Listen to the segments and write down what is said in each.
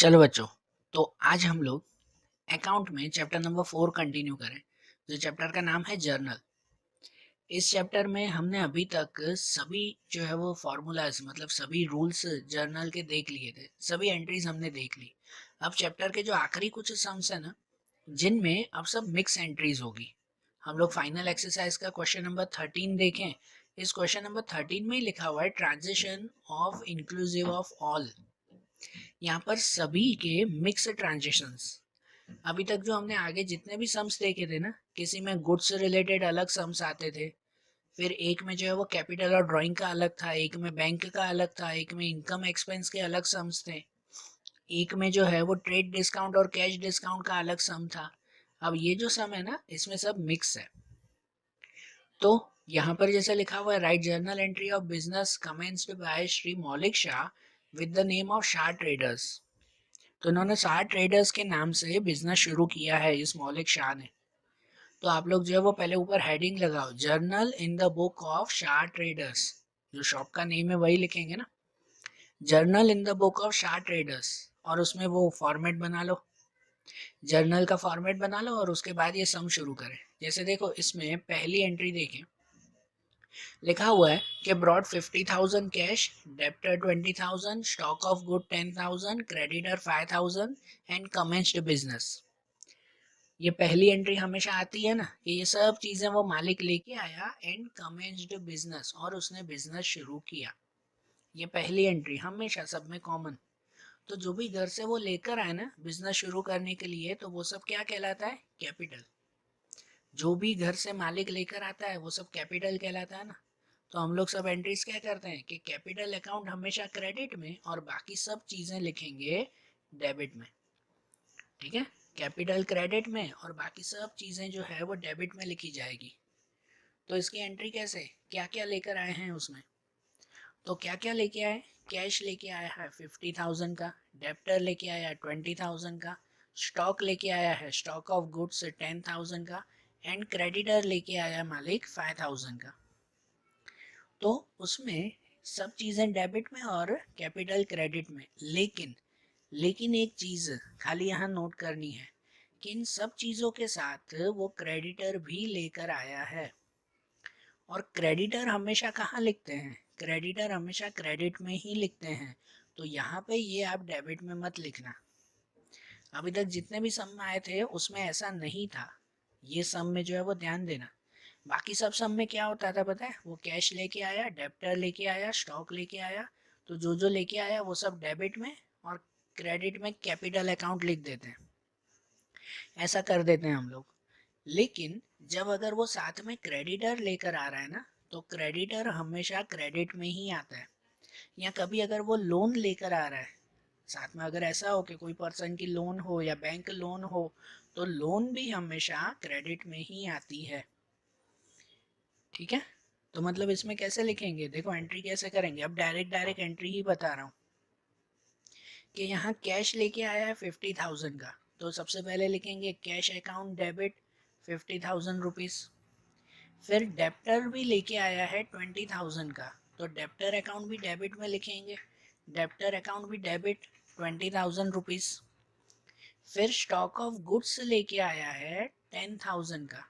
चलो बच्चों, तो आज हम लोग अकाउंट में चैप्टर नंबर 4 कंटिन्यू करें। जो चैप्टर का नाम है जर्नल। इस चैप्टर में हमने अभी तक सभी जो है वो फॉर्मूलाज मतलब सभी रूल्स जर्नल के देख लिए थे, सभी एंट्रीज हमने देख ली। अब चैप्टर के जो आखिरी कुछ सम्स है ना, जिनमें अब सब मिक्स एंट्रीज होगी। हम लोग फाइनल एक्सरसाइज का क्वेश्चन नंबर 13 देखें। इस क्वेश्चन नंबर 13 में ही लिखा हुआ है transition of inclusive of all. यहाँ पर सभी के मिक्स ट्रांजेक्शंस। अभी तक जो हमने आगे जितने भी सम्स देखे थे ना, किसी में गुड्स से रिलेटेड अलग सम्स आते थे, फिर एक में जो है वो कैपिटल और ड्राइंग का अलग था, एक में बैंक का अलग था, एक में इनकम एक्सपेंस के अलग सम्स थे, एक में जो है वो ट्रेड डिस्काउंट और कैश डिस्काउंट का अलग सम था। अब ये जो सम है ना, इसमें सब मिक्स है। तो यहाँ पर जैसे लिखा हुआ है, write journal entry of business commenced by Shri Maulik Shah with the name of Shah traders. तो इन्होंने शाह ट्रेडर्स के नाम से बिजनेस शुरू किया है इस मौलिक शाह ने। तो आप लोग जो है वो पहले ऊपर हेडिंग लगाओ, journal in the book of Shah traders. जो शॉप का नेम है वही लिखेंगे ना, journal in the book of Shah traders. और उसमें वो फॉर्मेट बना लो, जर्नल का फॉर्मेट बना लो, और उसके बाद ये सम शुरू करें। जैसे देखो, इसमें पहली एंट्री देखें, लिखा हुआ है कि brought 50,000 cash, debtor 20,000, stock of good 10,000, creditor 5,000 and commenced business. ये पहली एंट्री हमेशा आती है ना, कि ये सब चीजें वो मालिक लेके आया एंड कमेंस्ड बिजनेस, और उसने बिजनेस शुरू किया। ये पहली एंट्री हमेशा सब में कॉमन। तो जो भी घर से वो लेकर आए ना बिजनेस शुरू करने के लिए, तो वो सब क्या कहलाता है? कैपिटल। जो भी घर से मालिक लेकर आता है वो सब कैपिटल कहलाता है ना। तो हम लोग सब एंट्रीज क्या करते हैं कि कैपिटल अकाउंट हमेशा क्रेडिट में और बाकी सब चीजें लिखेंगे डेबिट में। ठीक है, कैपिटल क्रेडिट में और बाकी सब चीजें जो है वो डेबिट में लिखी जाएगी। तो इसकी एंट्री कैसे, क्या क्या लेकर आए हैं उसमें? तो क्या क्या लेके आए? कैश लेके आया है 50,000 का, डेप्टर लेके आया है 20,000 का, स्टॉक लेके आया है स्टॉक ऑफ गुड्स 10,000 का, एंड क्रेडिटर लेके आया मालिक 5,000 का। तो उसमें सब चीजें डेबिट में और कैपिटल क्रेडिट में। लेकिन एक चीज खाली यहाँ नोट करनी है कि इन सब चीजों के साथ वो क्रेडिटर भी लेकर आया है। और क्रेडिटर हमेशा कहाँ लिखते हैं? क्रेडिटर हमेशा क्रेडिट में ही लिखते हैं। तो यहाँ पे ये आप डेबिट में मत लिखना। अभी तक जितने भी सम में आए थे उसमें ऐसा नहीं था। ये सम में जो है वो ध्यान देना। बाकी सब सम में क्या होता था पता है? वो कैश लेके आया, डेप्टर लेके आया, स्टॉक लेके आया। तो जो जो लेके आया वो सब डेबिट में, और क्रेडिट में कैपिटल अकाउंट लिख देते हैं। ऐसा कर देते हैं हम लोग। लेकिन जब अगर वो साथ में क्रेडिटर लेकर आ रहा है ना, तो क्रेडिटर हमेशा क्रेडिट में ही आता है। या कभी अगर वो लोन लेकर आ रहा है साथ में, अगर ऐसा हो कि कोई पर्सन की लोन हो या बैंक लोन हो, तो लोन भी हमेशा क्रेडिट में ही आती है। ठीक है, तो मतलब इसमें कैसे लिखेंगे, देखो एंट्री कैसे करेंगे। अब डायरेक्ट एंट्री ही बता रहा हूँ कि यहाँ कैश लेके आया है 50,000 का, तो सबसे पहले लिखेंगे कैश अकाउंट डेबिट 50,000 रुपीज़। फिर डेप्टर भी लेके आया है 20,000 का, तो डेप्टर अकाउंट भी डेबिट में लिखेंगे, डेप्टर अकाउंट भी डेबिट 20,000 रुपीज़। फिर स्टॉक ऑफ गुड्स लेके आया है 10,000 का,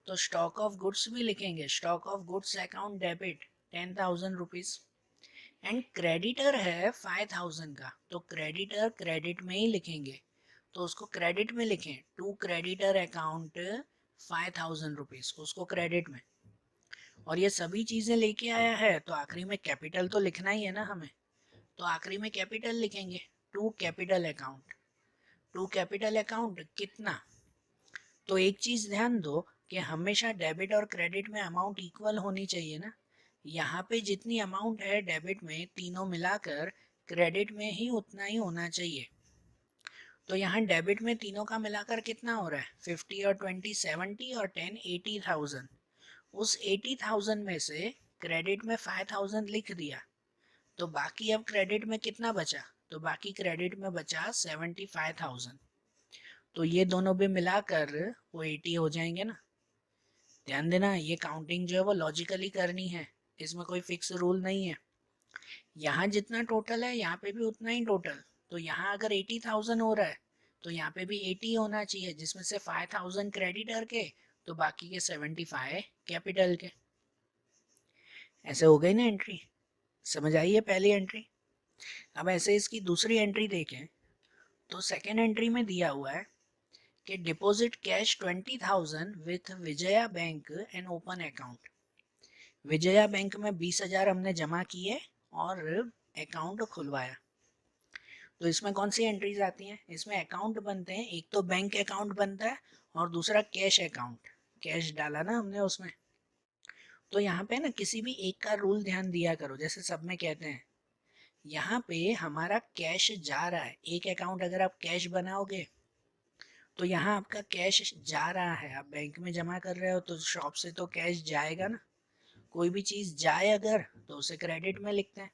तो स्टॉक ऑफ गुड्स भी लिखेंगे, stock of goods account debit 10,000 rupees. And creditor है 5,000 का, तो क्रेडिटर क्रेडिट में ही लिखेंगे, तो उसको क्रेडिट में लिखें, टू क्रेडिटर अकाउंट 5,000 रुपीज़, उसको क्रेडिट में। और ये सभी चीज़ें लेके आया है, तो आखिरी में कैपिटल तो लिखना ही है ना हमें, तो आखिरी में कैपिटल लिखेंगे, to capital account. To capital account कितना? तो एक चीज़ ध्यान दो कि हमेशा डेबिट और क्रेडिट में अमाउंट इक्वल होनी चाहिए ना। यहाँ पे जितनी अमाउंट है डेबिट में, तीनों मिलाकर क्रेडिट में ही उतना ही होना चाहिए। तो यहाँ डेबिट में तीनों का मिलाकर कितना हो रहा है? 50 और 20 70 और 10 80,000। उस 80,000 में से क्रेडिट में 5,000 लिख दिया, तो बाकी अब क्रेडिट में कितना बचा? तो बाकी क्रेडिट में बचा 75,000। तो ये दोनों भी मिलाकर वो 80 हो जाएंगे ना। ध्यान देना, ये काउंटिंग जो है वो लॉजिकली करनी है, इसमें कोई फिक्स रूल नहीं है। यहाँ जितना टोटल है यहाँ पे भी उतना ही टोटल, तो यहाँ अगर 80,000 हो रहा है तो यहाँ पे भी 80 होना चाहिए, जिसमें से 5,000 क्रेडिटर के तो बाकी के 75 कैपिटल के। ऐसे हो गई ना एंट्री, समझ आई है पहली एंट्री। अब ऐसे इसकी दूसरी एंट्री देखें तो सेकेंड एंट्री में दिया हुआ है कि deposit cash 20,000 with Vijaya bank and open account. Vijaya bank में 20,000 हमने जमा किए और अकाउंट खुलवाया। तो इसमें कौन सी एंट्रीज आती हैं? इसमें अकाउंट बनते हैं, एक तो बैंक अकाउंट बनता है और दूसरा कैश अकाउंट, कैश डाला ना हमने उसमें। तो यहाँ पे ना किसी भी एक का रूल ध्यान दिया करो, जैसे सब में कहते हैं यहाँ पे हमारा कैश जा रहा है। एक अकाउंट अगर आप कैश बनाओगे तो यहाँ आपका कैश जा रहा है, आप बैंक में जमा कर रहे हो तो शॉप से तो कैश जाएगा ना। कोई भी चीज़ जाए अगर तो उसे क्रेडिट में लिखते हैं,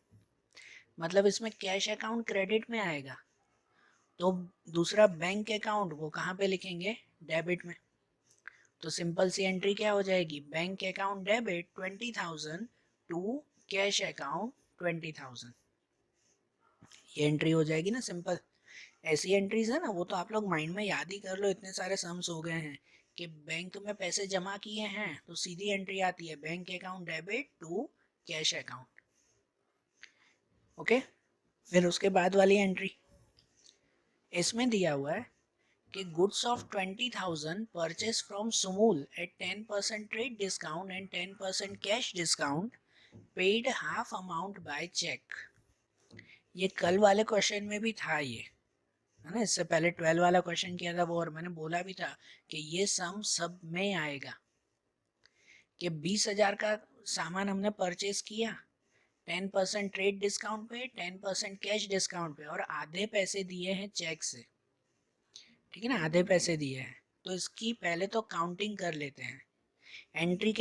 मतलब इसमें कैश अकाउंट क्रेडिट में आएगा। तो दूसरा बैंक अकाउंट वो कहाँ पे लिखेंगे? डेबिट में। तो सिंपल सी एंट्री क्या हो जाएगी? Bank account debit 20,000 to cash account 20,000। ये एंट्री हो जाएगी ना सिंपल। ऐसी एंट्रीज है ना, वो तो आप लोग माइंड में याद ही कर लो, इतने सारे सम्स हो गए हैं कि बैंक में पैसे जमा किए हैं तो सीधी एंट्री आती है bank account debit to cash account. Okay, फिर उसके बाद वाली एंट्री इसमें दिया हुआ है कि goods of 20,000 purchase from Sumul at 10% trade discount and 10% cash discount, paid half amount by cheque. ये कल वाले क्वेश्चन में भी था, ये है ना, इससे पहले 12 वाला क्वेश्चन किया था वो, और मैंने बोला भी था कि ये सम सब में आएगा कि 20,000 का सामान हमने परचेज किया, 10% ट्रेड डिस्काउंट पे, 10% कैश डिस्काउंट पे, और आधे पैसे दिए हैं चेक से। ठीक है ना, आधे पैसे दिए हैं। तो इसकी पहले तो काउंटिंग कर लेते हैं। एंट्री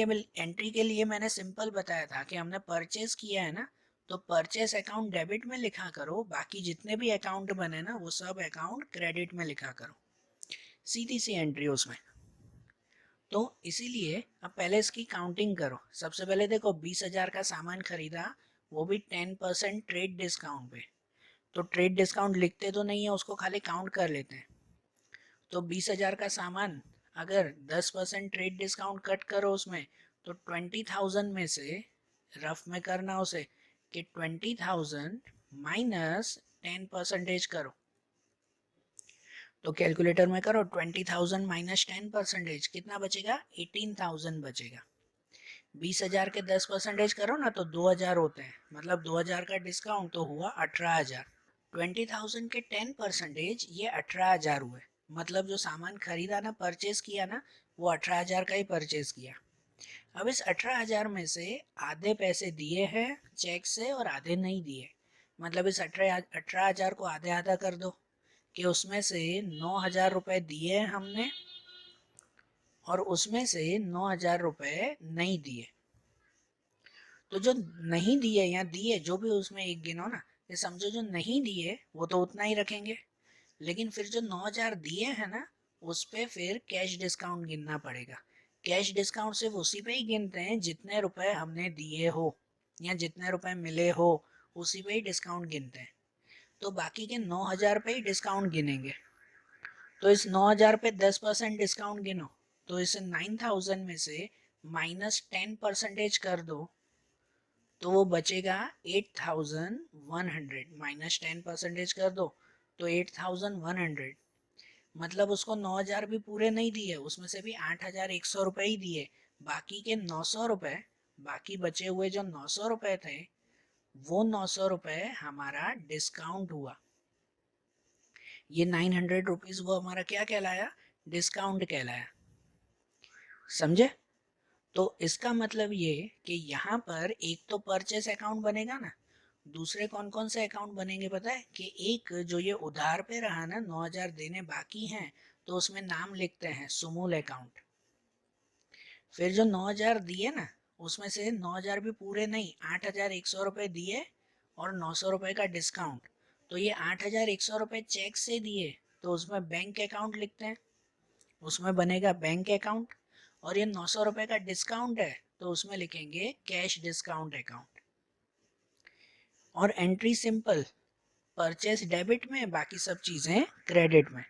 के लिए मैंने सिंपल बताया था कि हमने परचेज किया है ना, तो परचेस अकाउंट डेबिट में लिखा करो, बाकी जितने भी अकाउंट बने ना वो सब अकाउंट क्रेडिट में लिखा करो। सीधी सी एंट्री उसमें। तो इसीलिए अब पहले इसकी काउंटिंग करो। सबसे पहले देखो 20,000 का सामान खरीदा, वो भी 10% ट्रेड डिस्काउंट पे। तो ट्रेड डिस्काउंट लिखते तो नहीं है, उसको खाली काउंट कर लेते हैं। तो 20,000 का सामान अगर 10% ट्रेड डिस्काउंट कट करो उसमें, तो 20,000 में से रफ में करना उसे कि 20,000 माइनस 10% करो। तो कैलकुलेटर में करो 20,000 माइनस 10% कितना बचेगा? 18,000 बचेगा। 20,000 के 10% करो ना तो 2,000 होते हैं, मतलब 2,000 का डिस्काउंट तो हुआ 18,000। 20,000 के 10% ये 18,000 हुए, मतलब जो सामान खरीदा ना, परचेज किया ना, वो 18,000 का ही परचेज किया। अब इस 18,000 में से आधे पैसे दिए हैं चेक से और आधे नहीं दिए, मतलब इस 18,000 को आधे आधा कर दो कि उसमें से 9,000 रुपये दिए हमने और उसमें से 9,000 रुपये नहीं दिए। तो जो नहीं दिए या दिए, जो भी उसमें एक गिनो ना, ये समझो जो नहीं दिए वो तो उतना ही रखेंगे, लेकिन फिर जो 9,000 दिए हैं ना, उस पे फिर कैश डिस्काउंट गिनना पड़ेगा। कैश डिस्काउंट सिर्फ उसी पे ही गिनते हैं जितने रुपए हमने दिए हो या जितने रुपए मिले हो, उसी पे ही डिस्काउंट गिनते हैं। तो बाकी के 9,000 पे ही डिस्काउंट गिनेंगे। तो इस 9,000 पे 10% डिस्काउंट गिनो, तो इस 9,000 में से माइनस 10% कर दो, तो वो बचेगा 8,100। माइनस 10% कर दो तो 8,100, मतलब उसको 9,000 भी पूरे नहीं दिए, उसमें से भी 8,100 रुपये ही दिए। बाकी के 900 रुपये, बाकी बचे हुए जो 900 रुपये थे, वो 900 रुपये हमारा डिस्काउंट हुआ। ये 900 रुपीज वो हमारा क्या कहलाया? डिस्काउंट कहलाया। समझे? तो इसका मतलब ये कि यहाँ पर एक तो परचेस अकाउंट बनेगा ना, दूसरे कौन कौन से अकाउंट बनेंगे पता है? कि एक जो ये उधार पे रहा ना, 9,000 देने बाकी हैं, तो उसमें नाम लिखते हैं सुमूल अकाउंट। फिर जो 9,000 दिए ना, उसमें से 9,000 भी पूरे नहीं, 8,100 रुपये दिए और 900 रुपये का डिस्काउंट, तो ये 8,100 रुपये चेक से दिए, तो उसमें बैंक अकाउंट लिखते हैं, उसमें बनेगा बैंक अकाउंट। और ये 900 रुपये का डिस्काउंट है तो उसमें लिखेंगे कैश डिस्काउंट अकाउंट। और एंट्री सिंपल, परचेस डेबिट में, बाकी सब चीज़ें क्रेडिट में।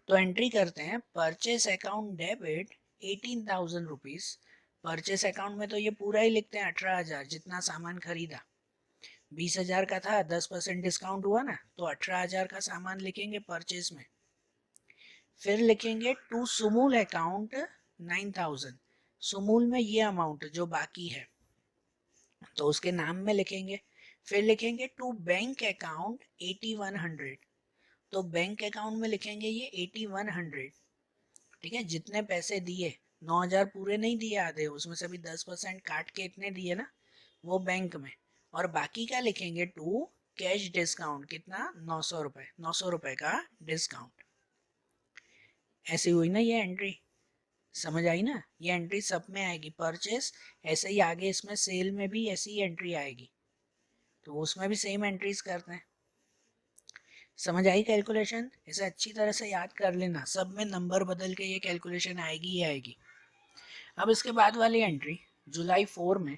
तो एंट्री करते हैं purchase account debit 18,000 rupees. Purchase account में तो ये पूरा ही लिखते हैं 18,000, जितना सामान खरीदा। 20,000 का था, 10% डिस्काउंट हुआ ना, तो 18,000 का सामान लिखेंगे परचेस में। फिर लिखेंगे टू सुमूल अकाउंट 9,000। सुमूल में ये अमाउंट जो बाकी है तो उसके नाम में लिखेंगे। फिर लिखेंगे टू बैंक अकाउंट 8,100। तो बैंक अकाउंट में लिखेंगे ये 8,100। ठीक है, जितने पैसे दिए, 9,000 पूरे नहीं दिए, आधे उसमें से भी 10% काट के इतने दिए ना, वो बैंक में। और बाकी का लिखेंगे टू कैश डिस्काउंट, कितना, 900 रुपये, 900 रुपये का डिस्काउंट। ऐसी हुई ना ये एंट्री, समझ आई ना? ये एंट्री सब में आएगी। परचेस ऐसे ही आगे इसमें सेल में भी ऐसी ही एंट्री आएगी, तो उसमें भी सेम एंट्रीज करते हैं। समझ आई कैलकुलेशन? इसे अच्छी तरह से याद कर लेना, सब में नंबर बदल के ये कैलकुलेशन आएगी ही आएगी। अब इसके बाद वाली एंट्री जुलाई 4 में,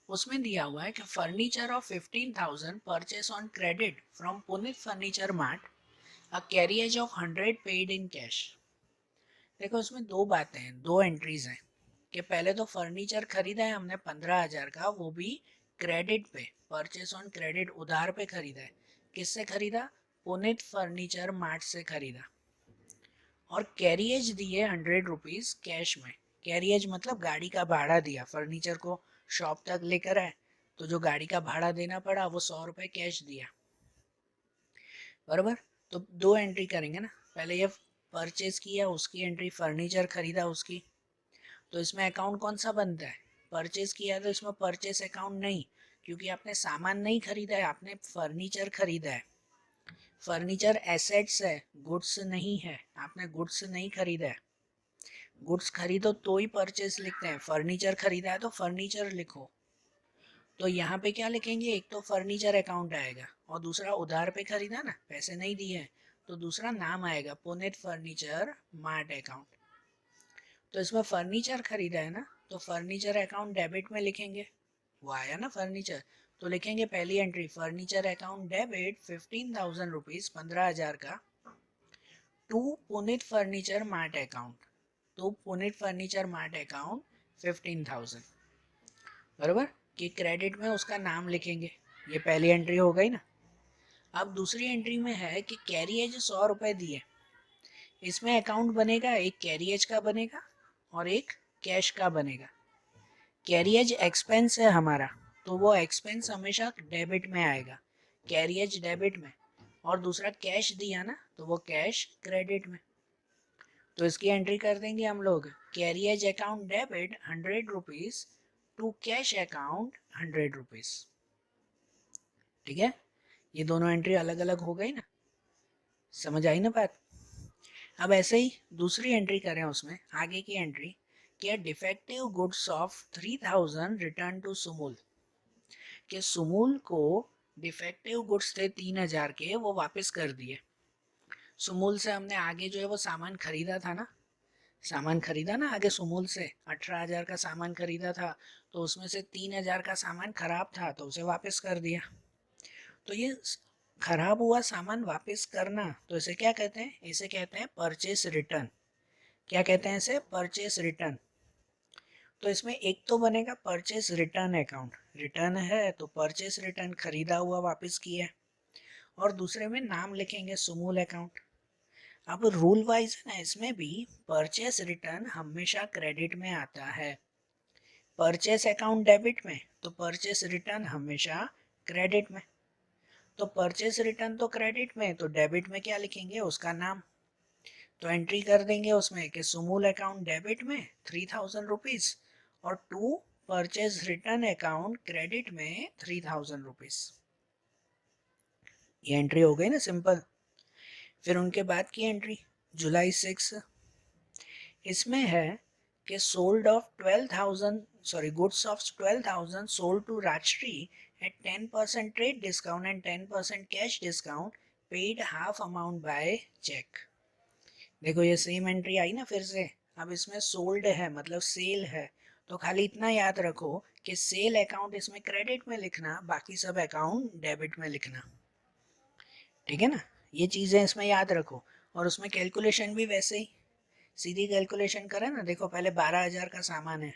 उसमें दिया हुआ है कि furniture of 15,000 purchase on credit from Puneet furniture mart, a carriage of 100 paid in cash. देखो इसमें दो बातें हैं, दो एंट्रीज हैं कि पहले तो फर्नीचर खरीदा है हमने 15,000 का, वो भी क्रेडिट पे, परचेस ऑन क्रेडिट, उधार पे खरीदा है। किससे खरीदा? पुनीत फर्नीचर मार्ट से खरीदा। और कैरियज दिए 100 रुपीज़ कैश में। कैरियज मतलब गाड़ी का भाड़ा दिया, फर्नीचर को शॉप तक लेकर आए तो जो गाड़ी का भाड़ा देना पड़ा वो 100 रुपये कैश दिया, बराबर। तो दो एंट्री करेंगे ना, पहले ये परचेज किया उसकी एंट्री, फर्नीचर खरीदा उसकी। तो इसमें अकाउंट कौन सा बनता है? परचेज किया तो इसमें परचेज अकाउंट नहीं, क्योंकि आपने सामान नहीं खरीदा है, आपने फर्नीचर खरीदा है। फर्नीचर एसेट्स है, गुड्स नहीं है, आपने गुड्स नहीं खरीदा है। गुड्स खरीदो तो ही परचेज लिखते हैं, फर्नीचर खरीदा है तो फर्नीचर लिखो। तो यहाँ पे क्या लिखेंगे, एक तो फर्नीचर अकाउंट आएगा और दूसरा उधार पे खरीदा ना, पैसे नहीं दिए हैं, तो दूसरा नाम आएगा पुनीत फर्नीचर मार्ट अकाउंट। तो इसमें फर्नीचर खरीदा है ना, तो फर्नीचर अकाउंट डेबिट में लिखेंगे, वो आया ना फर्नीचर। तो लिखेंगे पहली entry furniture account debit 15,000 rupees, 15,000 का, to Puneet furniture mart account. तो पुनीत फर्नीचर मार्ट अकाउंट 15,000, बराबर, कि क्रेडिट में उसका नाम लिखेंगे। ये पहली एंट्री हो गई ना। अब दूसरी एंट्री में है कि कैरियज 100 रुपये दिए, इसमें अकाउंट बनेगा, एक कैरियज का बनेगा और एक कैश का बनेगा। कैरियज एक्सपेंस है हमारा, तो वो एक्सपेंस हमेशा डेबिट में आएगा, कैरियज डेबिट में। और दूसरा कैश दिया ना, तो वो कैश क्रेडिट में। तो इसकी एंट्री कर देंगे हम लोग, carriage account debit 100 rupees to cash account 100 rupees. ठीक है, ये दोनों एंट्री अलग अलग हो गई ना, समझ आई ना बात? अब ऐसे ही दूसरी एंट्री करें, उसमें आगे की एंट्री कि defective goods of 3,000 return to Sumul, कि सुमूल को डिफेक्टिव गुड्स थे 3,000 के, वो वापस कर दिए। सुमूल से हमने आगे जो है वो सामान खरीदा था ना, सामान खरीदा ना आगे सुमूल से, 18,000 का सामान खरीदा था, तो उसमें से 3,000 का सामान खराब था तो उसे वापस कर दिया। तो ये खराब हुआ सामान वापस करना, तो इसे क्या कहते हैं? इसे कहते हैं परचेस रिटर्न। क्या कहते हैं इसे? Purchase return. तो इसमें एक तो बनेगा परचेस रिटर्न अकाउंट, रिटर्न है तो परचेस रिटर्न, खरीदा हुआ वापस किया, और दूसरे में नाम लिखेंगे सुमूल अकाउंट। अब रूल वाइज है ना, इसमें भी परचेस रिटर्न हमेशा क्रेडिट में आता है, परचेस अकाउंट डेबिट में, तो परचेस रिटर्न हमेशा क्रेडिट में। तो परचेस रिटर्न तो क्रेडिट में, तो डेबिट में क्या लिखेंगे? उसका नाम। तो एंट्री कर देंगे उसमें कि सुमूल अकाउंट डेबिट में 3,000 रुपीज़ और to purchase return account credit में 3,000 रुपीज़। ये एंट्री हो गई ना सिंपल। फिर उनके बाद की एंट्री जुलाई 6, इसमें है कि sold of 12,000, sorry, goods of 12,000 sold to Rajshree at 10% trade discount and 10% cash discount, paid half amount by check। देखो ये सेम एंट्री आई ना फिर से। अब इसमें सोल्ड है मतलब सेल है, तो खाली इतना याद रखो कि सेल अकाउंट इसमें क्रेडिट में लिखना, बाकी सब अकाउंट डेबिट में लिखना। ठीक है ना, ये चीज़ें इसमें याद रखो। और उसमें कैलकुलेशन भी वैसे ही सीधी कैलकुलेशन करें ना, देखो पहले 12,000 का सामान है,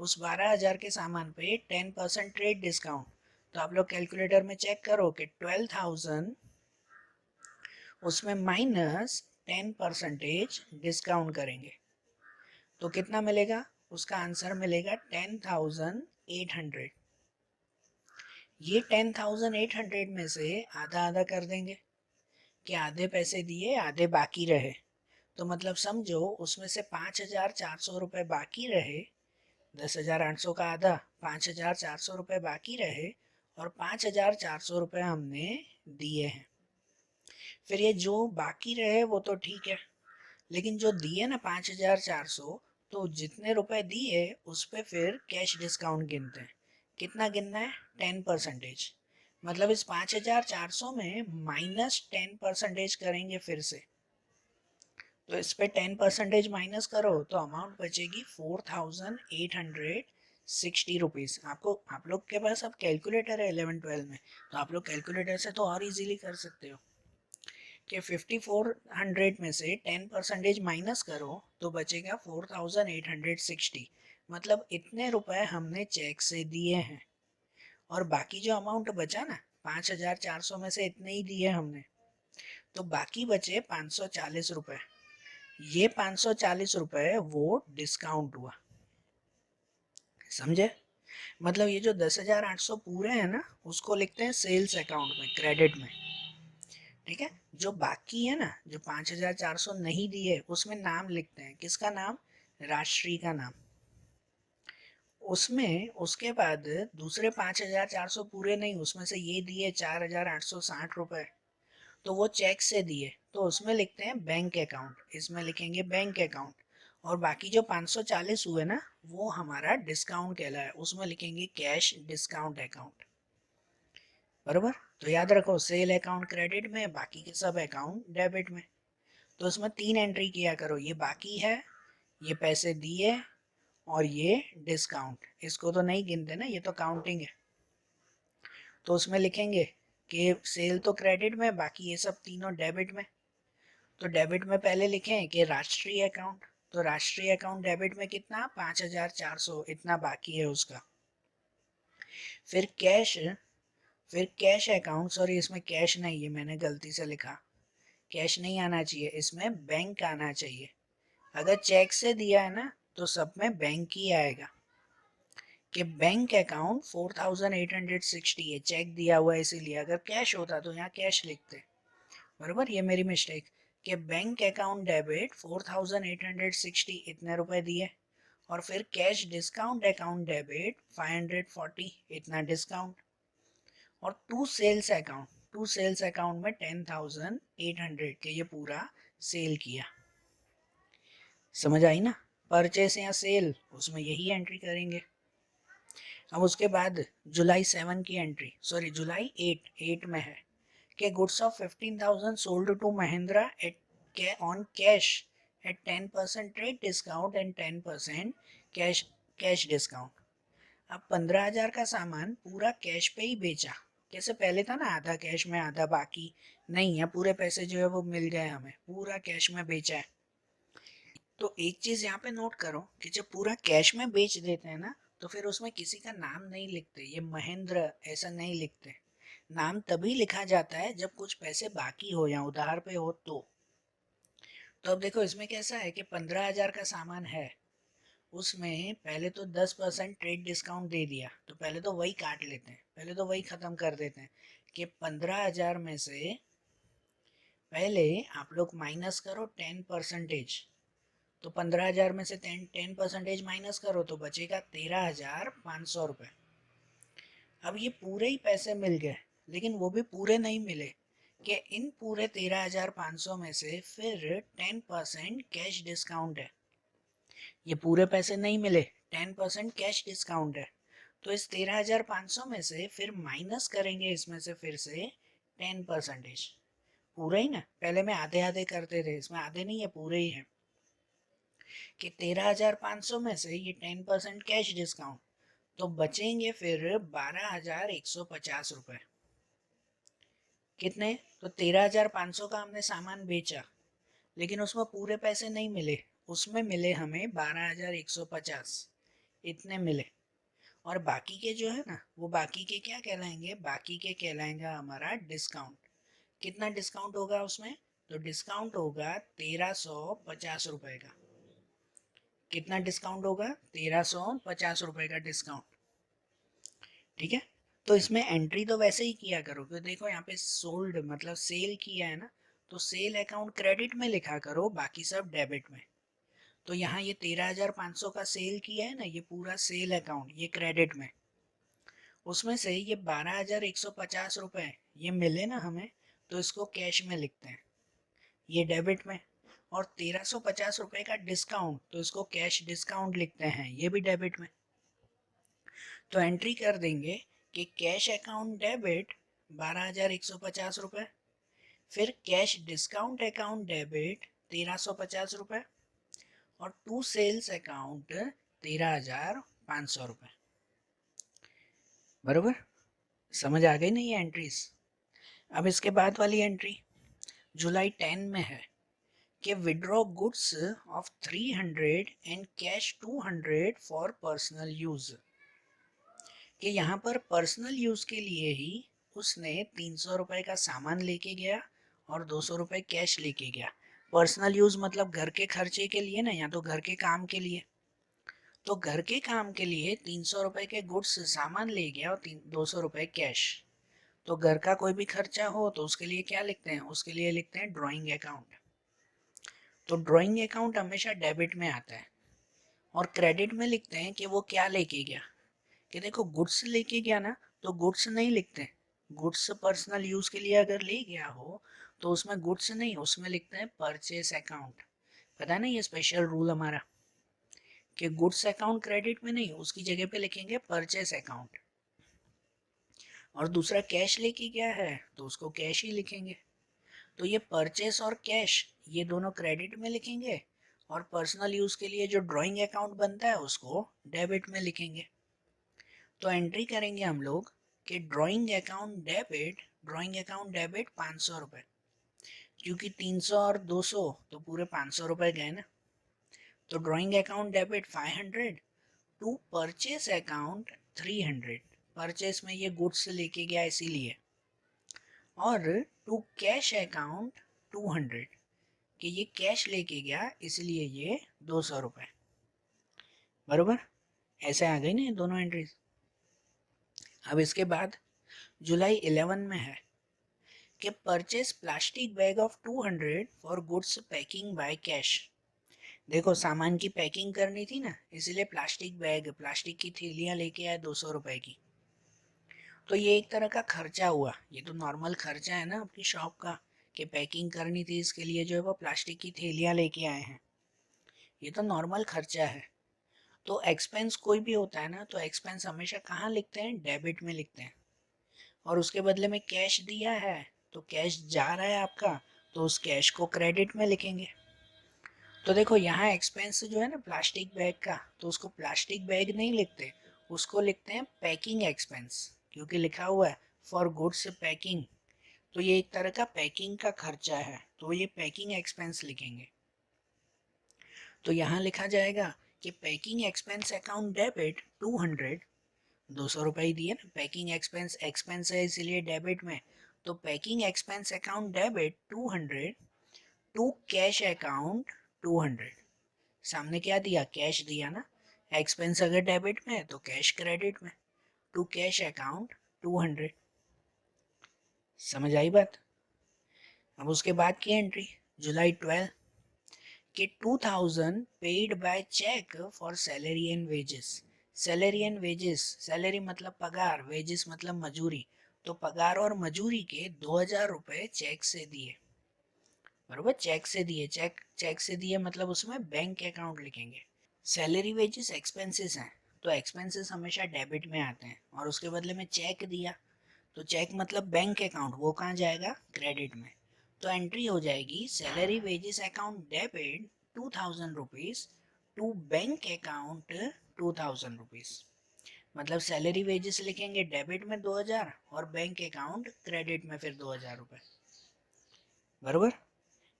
उस 12,000 के सामान पे 10% ट्रेड डिस्काउंट, तो आप लोग कैलकुलेटर में चेक करो कि 12,000 उसमें माइनस 10% डिस्काउंट करेंगे तो कितना मिलेगा, उसका आंसर मिलेगा 10,800। ये 10,800 में से आधा आधा कर देंगे कि आधे पैसे दिए आधे बाकी रहे, तो मतलब समझो उसमें से 5,400 रुपये बाकी रहे, 10,800 का आधा 5,400 रुपये बाकी रहे और 5,400 रुपये हमने दिए हैं। फिर ये जो बाकी रहे वो तो ठीक है, लेकिन जो दिए ना 5,400, तो जितने रुपए दिए उस पर फिर कैश डिस्काउंट गिनते हैं। कितना गिनना है, 10%। मतलब इस 5,400 में -10% करेंगे फिर से, तो इस पे 10% माइनस करो तो अमाउंट बचेगी 4,860 रुपीज़। आपको, आप लोग के पास अब कैलकुलेटर है 11-12 में, तो आप लोग कैलकुलेटर से तो और इजीली कर सकते हो कि 5,400 में से 10% माइनस करो तो बचेगा 4,860। मतलब इतने रुपए हमने चेक से दिए हैं और बाकी जो अमाउंट बचा ना 5,400 में से इतने ही दिए हमने, तो बाकी बचे 540 रुपये। ये 540 रुपये वो डिस्काउंट हुआ, समझे। मतलब ये जो 10,800 पूरे हैं ना उसको लिखते हैं सेल्स अकाउंट में, क्रेडिट में। ठीक है, जो बाकी है ना, जो 5,400 नहीं दिए उसमें नाम लिखते हैं, किसका नाम, राष्ट्रीय का नाम। उसमें उसके बाद दूसरे 5,400 पूरे नहीं, उसमें से ये दिए 4,860 रुपये, तो वो चेक से दिए, तो उसमें लिखते हैं बैंक अकाउंट, इसमें लिखेंगे बैंक अकाउंट। और बाकी जो 540 हुए ना वो हमारा डिस्काउंट कहलाया, उसमें लिखेंगे कैश डिस्काउंट अकाउंट। बरोबर, तो याद रखो सेल अकाउंट क्रेडिट में, बाकी के सब अकाउंट डेबिट में। तो उसमें 3 एंट्री किया करो, ये बाकी है, ये पैसे दिए और ये डिस्काउंट। इसको तो नहीं गिनते ना, ये तो काउंटिंग है। तो उसमें लिखेंगे कि सेल तो क्रेडिट में, बाकी ये सब तीनों डेबिट में। तो डेबिट में पहले लिखें कि राष्ट्रीय अकाउंट, तो राष्ट्रीय अकाउंट डेबिट में कितना, 5,400 इतना बाकी है उसका। फिर कैश, फिर कैश अकाउंट, सॉरी इसमें कैश नहीं है, मैंने गलती से लिखा, कैश नहीं आना चाहिए, इसमें बैंक आना चाहिए। अगर चेक से दिया है ना तो सब में बैंक ही आएगा कि बैंक अकाउंट 4,860 है, चेक दिया हुआ है इसीलिए, अगर कैश होता तो यहाँ कैश लिखते। बराबर, ये मेरी मिस्टेक कि बैंक अकाउंट डेबिट 4,860 इतने रुपए दिए और फिर कैश डिस्काउंट अकाउंट डेबिट 540 इतना डिस्काउंट, और to sales account, to sales account में 10,800 के ये पूरा सेल किया। समझ आई ना, परचेस या सेल उसमें यही एंट्री करेंगे। अब उसके बाद जुलाई 7 की एंट्री, सॉरी जुलाई 8 में है कि goods of 15,000 sold to Mahindra at on cash at 10% trade discount and 10% cash discount. अब 15,000 का सामान पूरा कैश पे ही बेचा, कैसे पहले था ना आधा कैश में आधा बाकी, नहीं है, पूरे पैसे जो है वो मिल गए हमें, पूरा कैश में बेचा है। तो एक चीज यहाँ पे नोट करो कि जब पूरा कैश में बेच देते हैं ना तो फिर उसमें किसी का नाम नहीं लिखते, ये महेंद्र ऐसा नहीं लिखते। नाम तभी लिखा जाता है जब कुछ पैसे बाकी हो या उधार पे हो तो अब देखो इसमें कैसा है कि 15,000 का सामान है, उसमें पहले तो 10% ट्रेड डिस्काउंट दे दिया, तो पहले तो वही काट लेते हैं, पहले तो वही खत्म कर देते हैं कि 15,000 में से पहले आप लोग माइनस करो 10%। तो 15,000 में से 10% माइनस करो तो बचेगा 13,500 रुपये। अब ये पूरे ही पैसे मिल गए, लेकिन वो भी पूरे नहीं मिले कि इन पूरे 13,500 में से फिर 10% कैश डिस्काउंट है, ये पूरे पैसे नहीं मिले, 10% कैश डिस्काउंट है। तो इस 13,500 में से फिर माइनस करेंगे इसमें से फिर से 10%। पूरा ही ना, पहले में आधे आधे करते थे, इसमें आधे नहीं है पूरे ही है कि 13,500 में से ये 10% कैश डिस्काउंट, तो बचेंगे फिर 12,150 रुपये। कितने? तो 13,500 का हमने सामान बेचा, लेकिन उसमें पूरे पैसे नहीं मिले, उसमें मिले हमें 12,150, इतने मिले। और बाकी के जो है ना, वो बाकी के क्या कहलाएंगे? बाकी के कहलाएंगे हमारा डिस्काउंट। कितना डिस्काउंट होगा उसमें? तो डिस्काउंट होगा 1,350 रुपए का। कितना डिस्काउंट होगा? 1,350 रुपए का डिस्काउंट। ठीक है, तो इसमें एंट्री तो वैसे ही किया करो, क्योंकि देखो यहाँ पे सोल्ड मतलब सेल किया है ना, तो सेल अकाउंट क्रेडिट में लिखा करो, बाकी सब डेबिट में। तो यहाँ ये 13,500 का सेल किया है ना, ये पूरा सेल अकाउंट ये क्रेडिट में। उसमें से ये 12,150 रुपए ये मिले ना हमें, तो इसको कैश में लिखते हैं, ये डेबिट में। और 1,350 रुपए का डिस्काउंट, तो इसको कैश डिस्काउंट लिखते हैं, ये भी डेबिट में। तो एंट्री कर देंगे कि कैश अकाउंट डेबिट 12,150 रुपये, फिर कैश डिस्काउंट अकाउंट डेबिट 1,350 रुपये, और टू सेल्स अकाउंट 13,500 रुपये। बरोबर? समझ आ गई नहीं ये एंट्रीज? अब इसके बाद वाली एंट्री जुलाई 10 में है कि withdraw goods of 300 and cash 200 for personal use. कि यहाँ पर पर्सनल यूज के लिए ही उसने 300 रुपए का सामान लेके गया और 200 रुपए कैश लेके गया। पर्सनल यूज मतलब घर के खर्चे के लिए ना, या तो घर के काम के लिए। तो घर के काम के लिए 300 रुपए के गुड्स सामान ले गया और 200 रुपए कैश। तो घर का कोई भी खर्चा हो तो उसके लिए क्या लिखते हैं? उसके लिए लिखते हैं ड्राइंग अकाउंट। तो ड्राइंग अकाउंट हमेशा डेबिट में आता है, और क्रेडिट में लिखते हैं कि वो क्या लेके गया। कि देखो गुड्स लेके गया ना, तो गुड्स नहीं लिखते। गुड्स पर्सनल यूज के लिए अगर ले गया हो तो उसमें गुड्स नहीं, उसमें लिखते हैं परचेस अकाउंट। पता है ना ये स्पेशल रूल हमारा, कि गुड्स अकाउंट क्रेडिट में नहीं, उसकी जगह पे लिखेंगे परचेस अकाउंट। और दूसरा कैश लेके गया है तो उसको कैश ही लिखेंगे। तो ये परचेस और कैश ये दोनों क्रेडिट में लिखेंगे, और पर्सनल यूज के लिए जो ड्राइंग अकाउंट बनता है उसको डेबिट में लिखेंगे। तो एंट्री करेंगे हम लोग कि ड्राइंग अकाउंट डेबिट 500 रुपये, क्योंकि 300 और 200 तो पूरे 500 रुपये गए ना। तो drawing account debit 500 to purchase account 300। Purchase में ये गुड्स लेके गया इसीलिए। और टू कैश अकाउंट 200, कि ये कैश लेके गया इसलिए ये 200 रुपये। बरोबर? ऐसे आ गई ना ये दोनों एंट्रीज। अब इसके बाद जुलाई 11 में है कि purchase plastic bag of 200 for goods packing by cash. देखो सामान की पैकिंग करनी थी ना, इसलिए प्लास्टिक बैग, प्लास्टिक की थैलियाँ लेके आए 200 रुपए की। तो ये एक तरह का खर्चा हुआ, ये तो नॉर्मल खर्चा है ना आपकी शॉप का, कि पैकिंग करनी थी इसके लिए जो है वो प्लास्टिक की थैलियाँ लेके आए हैं, ये तो नॉर्मल खर्चा है। तो एक्सपेंस कोई भी होता है ना, तो एक्सपेंस हमेशा कहाँ लिखते हैं? डेबिट में लिखते हैं। और उसके बदले में कैश दिया है तो कैश जा रहा है आपका, तो उस कैश को क्रेडिट में लिखेंगे। तो देखो यहाँ एक्सपेंस जो है ना प्लास्टिक बैग का, तो उसको प्लास्टिक बैग नहीं लिखते, उसको लिखते हैं पैकिंग एक्सपेंस, क्योंकि लिखा हुआ है फॉर गुड्स पैकिंग। तो ये एक तरह का पैकिंग का खर्चा है, तो ये पैकिंग एक्सपेंस लिखेंगे। तो यहाँ लिखा जाएगा कि पैकिंग एक्सपेंस अकाउंट डेबिट 200, 200 रुपये ही दिए ना, पैकिंग एक्सपेंस एक्सपेंस है इसीलिए डेबिट में। तो packing expense account debit 200 to cash account 200। सामने क्या दिया? कैश दिया ना। एक्सपेंस अगर डेबिट में है तो कैश क्रेडिट में, टू कैश अकाउंट 200। समझ आई बात? अब उसके बाद की एंट्री जुलाई 12 कि 2000 paid by cheque for salary and wages. Salary and wages, salary मतलब पगार, वेजेस मतलब मजूरी। तो पगार और मजूरी के 2,000 रुपये चेक से दिए। बरोबर? चेक से दिए, चेक से दिए मतलब उसमें बैंक अकाउंट लिखेंगे। सैलरी वेजेस एक्सपेंसेस हैं, तो एक्सपेंसेस हमेशा डेबिट में आते हैं, और उसके बदले में चेक दिया, तो चेक मतलब बैंक अकाउंट, वो कहाँ जाएगा? क्रेडिट में। तो एंट्री हो जाएगी salary wages account debit 2,000 rupees to bank account 2,000 rupees. मतलब सैलरी वेजेस लिखेंगे डेबिट में 2000 और बैंक अकाउंट क्रेडिट में फिर 2000 रुपये, बरोबर।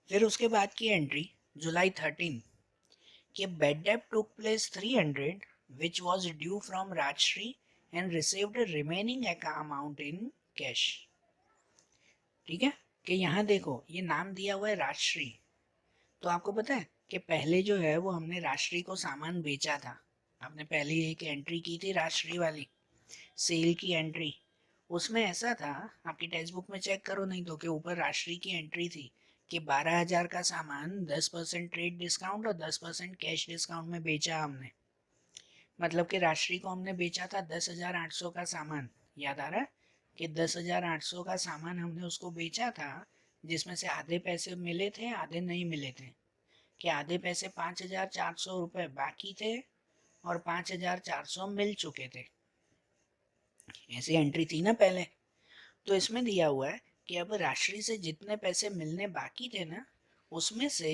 फिर उसके बाद की एंट्री जुलाई 13 कि bed date took place 300 which was due from Rajshri and received a remaining amount in cash। ठीक है, कि यहाँ देखो ये नाम दिया हुआ है राजश्री, तो आपको पता है कि पहले जो है वो हमने राजश्री को सामान बेचा था। आपने पहले एक एंट्री की थी राजश्री वाली, सेल की एंट्री। उसमें ऐसा था, आपकी टेक्स्ट बुक में चेक करो नहीं तो, कि ऊपर राजश्री की एंट्री थी कि 12,000 का सामान 10% ट्रेड डिस्काउंट और 10% कैश डिस्काउंट में बेचा हमने। मतलब कि राजश्री को हमने बेचा था 10,800 का सामान, याद आ रहा है कि 10,800 का सामान हमने उसको बेचा था, जिसमें से आधे पैसे मिले थे आधे नहीं मिले थे, कि आधे पैसे 5,400 रुपये बाकी थे और 5,400 मिल चुके थे। ऐसी एंट्री थी ना पहले। तो इसमें दिया हुआ है कि अब राशि से जितने पैसे मिलने बाकी थे ना, उसमें से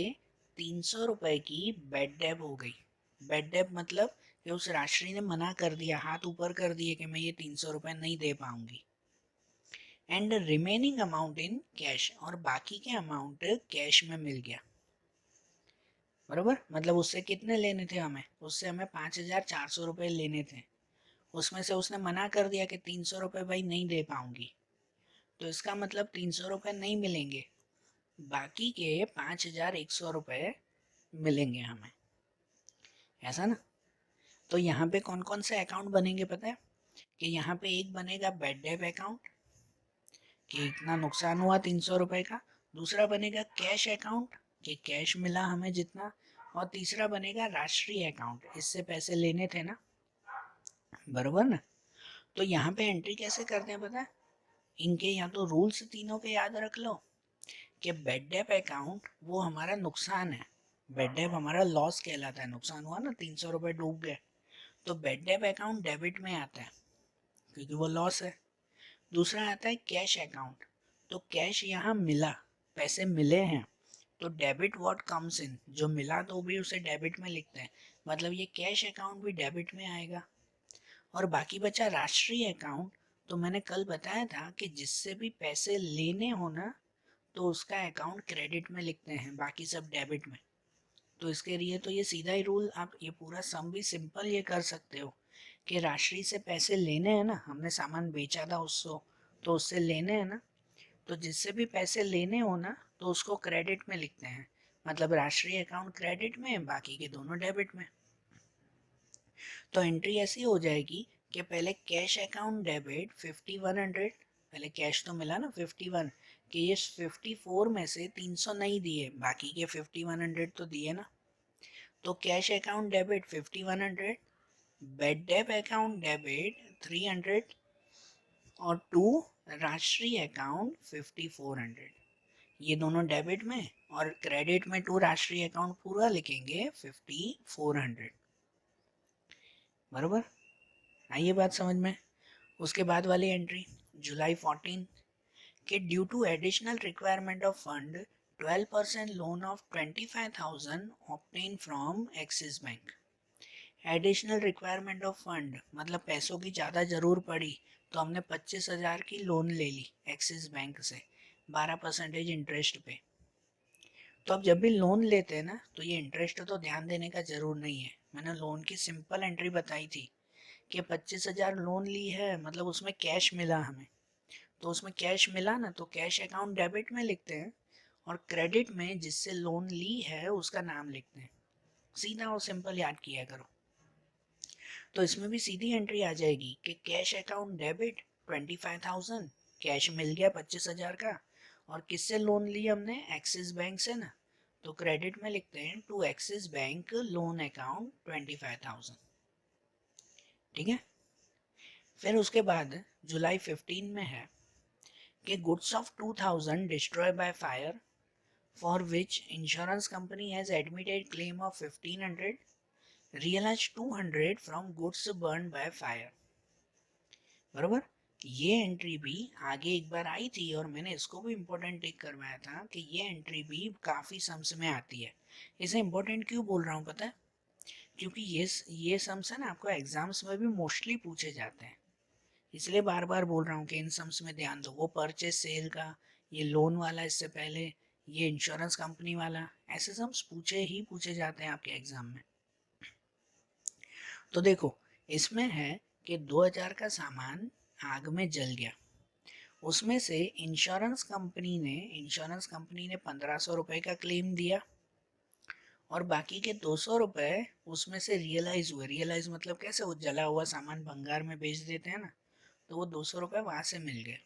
300 रुपये की बेड डेब हो गई। बेड डेब मतलब कि उस राशि ने मना कर दिया, हाथ ऊपर कर दिए कि मैं ये 300 रुपये नहीं दे पाऊंगी। And remaining amount in cash, और बाकी के अमाउंट कैश में मिल गया, बराबर। मतलब उससे कितने लेने थे हमें, उससे हमें 5,400 रुपये लेने थे, उसमें से उसने मना कर दिया कि 300 रुपये भाई नहीं दे पाऊंगी, तो इसका मतलब 300 रुपये नहीं मिलेंगे, बाकी के 5,100 रुपये मिलेंगे हमें, ऐसा ना। तो यहाँ पे कौन कौन से अकाउंट बनेंगे पता है, कि यहाँ पे एक बनेगा बेड डेब अकाउंट कि इतना नुकसान हुआ 300 रुपये का, दूसरा बनेगा कैश अकाउंट कि कैश मिला हमें जितना, और तीसरा बनेगा राष्ट्रीय अकाउंट, इससे पैसे लेने थे ना, बरोबर ना। तो यहाँ पे एंट्री कैसे करते हैं पता है, इनके या तो रूल्स तीनों के याद रख लो कि बेड डेप अकाउंट वो हमारा नुकसान है, बेड डेप हमारा लॉस कहलाता है, नुकसान हुआ ना 300 रुपये डूब गए, तो बेड डेप अकाउंट डेबिट में आता है क्योंकि वो लॉस है। दूसरा आता है कैश अकाउंट, तो कैश यहाँ मिला, पैसे मिले हैं, तो डेबिट व्हाट कम्स इन, जो मिला तो भी उसे डेबिट में लिखते हैं, मतलब ये कैश अकाउंट भी डेबिट में आएगा। और बाकी बचा राष्ट्रीय अकाउंट, तो मैंने कल बताया था कि जिससे भी पैसे लेने हो ना, तो उसका अकाउंट क्रेडिट में लिखते हैं, बाकी सब डेबिट में। तो इसके लिए तो ये सीधा ही रूल, आप ये पूरा सम भी सिंपल ये कर सकते हो कि राशि से पैसे लेने हैं ना, हमने सामान बेचा था उसको, तो उससे लेने हैं ना, तो जिससे भी पैसे लेने हो ना, तो उसको क्रेडिट में लिखते हैं, मतलब राष्ट्रीय अकाउंट क्रेडिट में, बाकी के दोनों डेबिट में। तो एंट्री ऐसी हो जाएगी कि पहले कैश अकाउंट डेबिट 5100, पहले कैश तो मिला ना 51, कि ये 54 में से 300 नहीं दिए, बाकी के 5100 तो दिए ना, तो cash account debit 5100, bad debt account debit 300 और टू राष्ट्रीय अकाउंट 5400, ये दोनों डेबिट में, और क्रेडिट में टू राष्ट्रीय अकाउंट पूरा लिखेंगे 5400, बरोबर। आइए बात समझ में। उसके बाद वाली एंट्री जुलाई 14 के due to additional requirement of fund 12% loan of 25,000 obtained from Axis bank. Additional requirement of fund मतलब पैसों की ज़्यादा ज़रूर पड़ी, तो हमने 25,000 की लोन ले ली एक्सिस बैंक से 12% इंटरेस्ट पे। तो अब जब भी लोन लेते हैं ना, तो ये इंटरेस्ट तो ध्यान देने का ज़रूर नहीं है, मैंने लोन की सिंपल एंट्री बताई थी कि 25,000 लोन ली है, मतलब उसमें कैश मिला हमें, तो उसमें कैश मिला ना, तो कैश अकाउंट डेबिट में लिखते हैं, और क्रेडिट में जिससे लोन ली है उसका नाम लिखते हैं, सीधा और सिंपल याद किया करो। तो इसमें भी सीधी एंट्री आ जाएगी कि कैश अकाउंट डेबिट 25,000, कैश मिल गया 25,000 का, और किससे लोन ली हमने, एक्सिस बैंक से ना, तो क्रेडिट में लिखते हैं to Axis bank loan account 25,000, ठीक है। फिर उसके बाद जुलाई 15 में है कि goods of 2000 destroyed by fire for which insurance company has admitted claim of 1500, realise 200 from goods burnt by fire, बरोबर। ये एंट्री भी आगे एक बार आई थी और मैंने इसको भी इम्पोर्टेंट टिक करवाया था कि ये एंट्री भी काफ़ी सम्स में आती है। इसे इम्पोर्टेंट क्यों बोल रहा हूँ पता है, क्योंकि ये सम्स है ना आपको एग्जाम्स में भी मोस्टली पूछे जाते हैं, इसलिए बार बार बोल रहा हूँ कि इन सम्स में ध्यान दो। वो परचेज सेल का, ये लोन वाला इससे पहले, ये इंश्योरेंस कंपनी वाला, ऐसे सम्स पूछे जाते हैं आपके एग्जाम में। तो देखो इसमें है कि 2000 का सामान आग में जल गया, उसमें से इंश्योरेंस कंपनी ने 1500 रुपये का क्लेम दिया और बाकी के 200 रुपये उसमें से रियलाइज हुए। रियलाइज मतलब कैसे, वो जला हुआ सामान भंगार में बेच देते हैं ना, तो वो 200 रुपये वहाँ से मिल गए।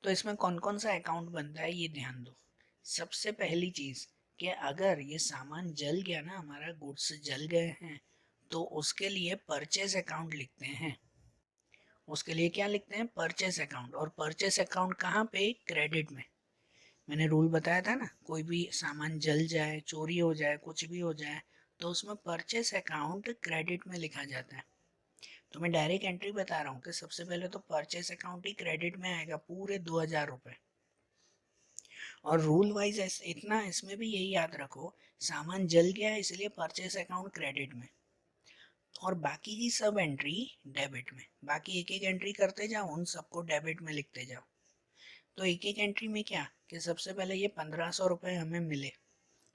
तो इसमें कौन कौन सा अकाउंट बनता है ये ध्यान दो। सबसे पहली चीज़ कि अगर ये सामान जल गया ना, हमारा गुड्स जल गए हैं, तो उसके लिए परचेज अकाउंट लिखते हैं। उसके लिए क्या लिखते हैं, परचेस अकाउंट। और परचेस अकाउंट कहाँ पे, क्रेडिट में। मैंने रूल बताया था ना, कोई भी सामान जल जाए, चोरी हो जाए, कुछ भी हो जाए, तो उसमें परचेस अकाउंट क्रेडिट में लिखा जाता है। तो मैं डायरेक्ट एंट्री बता रहा हूँ कि सबसे पहले तो परचेस अकाउंट ही क्रेडिट में आएगा, पूरे 2000 रुपये। और रूल वाइज इतना इसमें भी यही याद रखो, सामान जल गया है इसलिए परचेस अकाउंट क्रेडिट में, और बाकी की सब एंट्री डेबिट में। बाकी एक एक एंट्री करते जाओ, उन सबको डेबिट में लिखते जाओ। तो एक एक एंट्री में क्या कि सबसे पहले ये 1500 रुपये हमें मिले,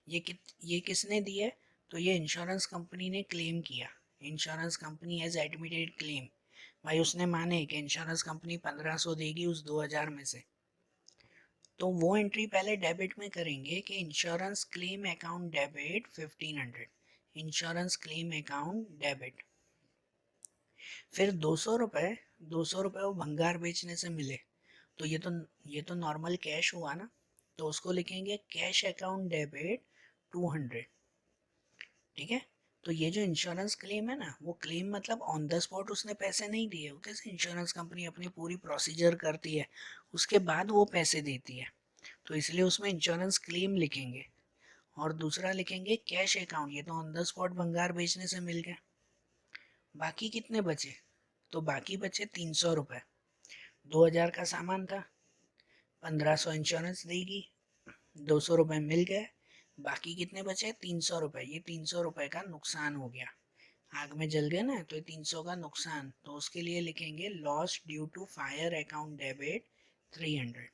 ये किसने दिए, तो ये इंश्योरेंस कंपनी ने क्लेम किया। Insurance company has admitted claim, भाई उसने माने कि इंश्योरेंस कंपनी 1500 देगी उस 2000 में से। तो वो एंट्री पहले डेबिट में करेंगे कि insurance claim account debit 1500, insurance claim account debit. फिर 200 रुपये वो भंगार बेचने से मिले, तो ये तो नॉर्मल कैश हुआ ना, तो उसको लिखेंगे कैश अकाउंट डेबिट 200। ठीक है, तो ये जो इंश्योरेंस क्लेम है ना, वो क्लेम मतलब ऑन द स्पॉट उसने पैसे नहीं दिए। वो कैसे, इंश्योरेंस कंपनी अपनी पूरी प्रोसीजर करती है, उसके बाद वो पैसे देती है, तो इसलिए उसमें इंश्योरेंस क्लेम लिखेंगे। और दूसरा लिखेंगे कैश अकाउंट, ये तो ऑन द स्पॉट भंगार बेचने से मिल गया। बाकी कितने बचे, तो बाकी बचे 300 रुपये। 2000 का सामान था, 1500 इंश्योरेंस देगी, 200 रुपये मिल गए, बाकी कितने बचे, 300 रुपये। ये 300 रुपये का नुकसान हो गया, आग में जल गए ना, तो ये 300 का नुकसान, तो उसके लिए लिखेंगे loss due to fire account debit 300।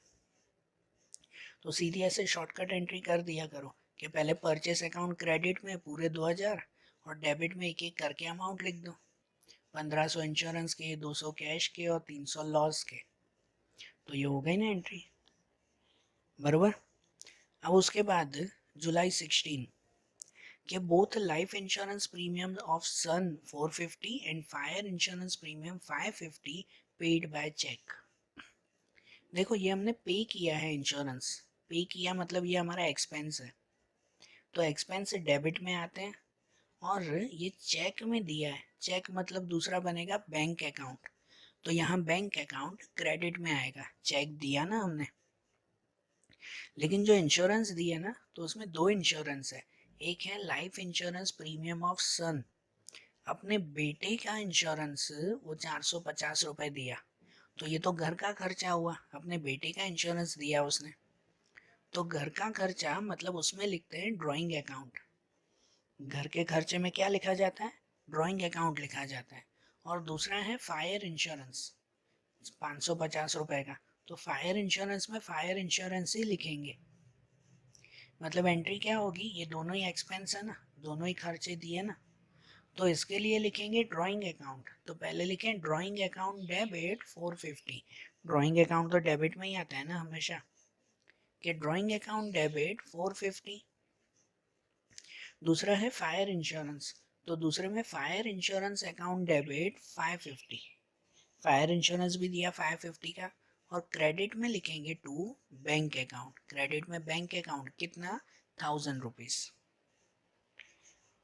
तो सीधी ऐसे शॉर्टकट एंट्री कर दिया करो कि पहले परचेस अकाउंट क्रेडिट में पूरे 2000 और डेबिट में एक एक करके अमाउंट लिख दो, 1500 इंश्योरेंस के, 200 कैश के और 300 लॉस के। तो ये हो गई ना एंट्री, बराबर। अब उसके बाद जुलाई 16 कि both life insurance premium of son 450 and fire insurance premium 550 paid by cheque. देखो ये हमने पे किया है, इंश्योरेंस पे किया मतलब ये हमारा एक्सपेंस है, तो एक्सपेंस डेबिट में आते हैं। और ये चेक में दिया है, चेक मतलब दूसरा बनेगा बैंक अकाउंट, तो यहाँ बैंक अकाउंट क्रेडिट में आएगा। चेक दिया ना हमने, लेकिन जो इंश्योरेंस दिया ना, तो उसमें दो इंश्योरेंस है। एक है लाइफ इंश्योरेंस प्रीमियम ऑफ सन, अपने बेटे का इंश्योरेंस, वो 450 रुपये दिया, तो ये तो घर का खर्चा हुआ, अपने बेटे का इंश्योरेंस दिया उसने, तो घर का खर्चा मतलब उसमें लिखते हैं ड्राइंग अकाउंट। घर के खर्चे में क्या लिखा जाता है, ड्राइंग अकाउंट लिखा जाता है। और दूसरा है फायर इंश्योरेंस 550 रुपये का, तो फायर इंश्योरेंस में फायर इंश्योरेंस ही लिखेंगे। मतलब एंट्री क्या होगी, ये दोनों ही एक्सपेंस है ना, दोनों ही खर्चे दिए ना, तो इसके लिए लिखेंगे ड्राइंग अकाउंट। तो पहले लिखें drawing account debit 450, drawing account तो डेबिट में ही आता है ना हमेशा, कि ड्राइंग अकाउंट डेबिट 450। दूसरा है फायर इंश्योरेंस, तो दूसरे में fire insurance account debit 550, fire insurance भी दिया 550 का। और क्रेडिट में लिखेंगे टू बैंक अकाउंट, क्रेडिट में बैंक अकाउंट कितना, 1000 रुपीज़।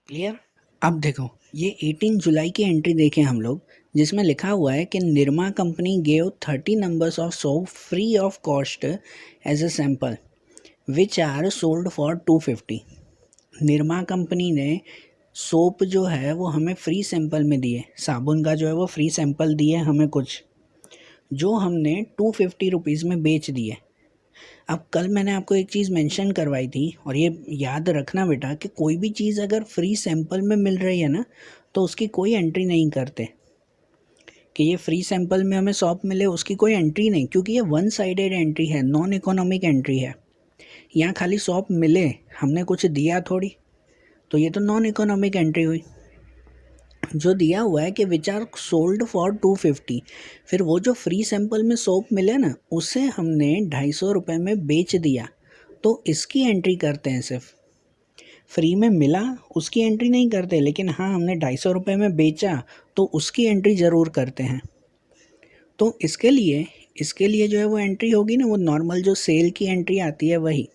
क्लियर। अब देखो ये 18 जुलाई की एंट्री देखें हम लोग, जिसमें लिखा हुआ है कि Nirma company gave 30 numbers of soap free of cost as a sample which are sold for 250। Nirma company ने सोप जो है वो हमें फ्री सैंपल में दिए, साबुन का जो है वो फ्री सैंपल दिए हमें कुछ, जो हमने 250 रुपीज़ में बेच दिए। अब कल मैंने आपको एक चीज़ मेंशन करवाई थी, और ये याद रखना बेटा कि कोई भी चीज़ अगर फ्री सैंपल में मिल रही है ना, तो उसकी कोई एंट्री नहीं करते कि ये फ्री सैंपल में हमें शॉप मिले, उसकी कोई एंट्री नहीं, क्योंकि ये वन साइडेड एंट्री है, नॉन इकोनॉमिक एंट्री है। यहाँ खाली शॉप मिले, हमने कुछ दिया थोड़ी, तो ये तो नॉन इकोनॉमिक एंट्री हुई। जो दिया हुआ है कि विच आर सोल्ड फॉर 250, फिर वो जो फ्री सैंपल में सोप मिले ना, उसे हमने 250 रुपये में बेच दिया, तो इसकी एंट्री करते हैं। सिर्फ फ्री में मिला उसकी एंट्री नहीं करते, लेकिन हाँ हमने 250 रुपये में बेचा तो उसकी एंट्री ज़रूर करते हैं। तो इसके लिए जो है वो एंट्री होगी ना, वो नॉर्मल जो सेल की एंट्री आती है वही।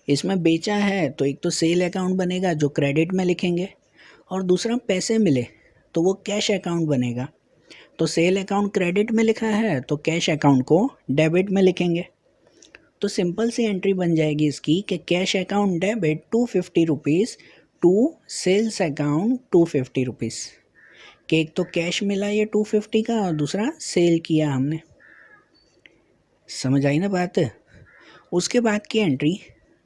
इसमें बेचा है तो एक तो सेल अकाउंट बनेगा जो क्रेडिट में लिखेंगे, और दूसरा पैसे मिले तो वो कैश अकाउंट बनेगा। तो सेल अकाउंट क्रेडिट में लिखा है तो कैश अकाउंट को डेबिट में लिखेंगे। तो सिंपल सी एंट्री बन जाएगी इसकी कि cash account debit 250 rupees to sales account 250 rupees. कि एक तो कैश मिला ये 250 का, और दूसरा सेल किया हमने। समझ आई ना बात? उसके बाद की एंट्री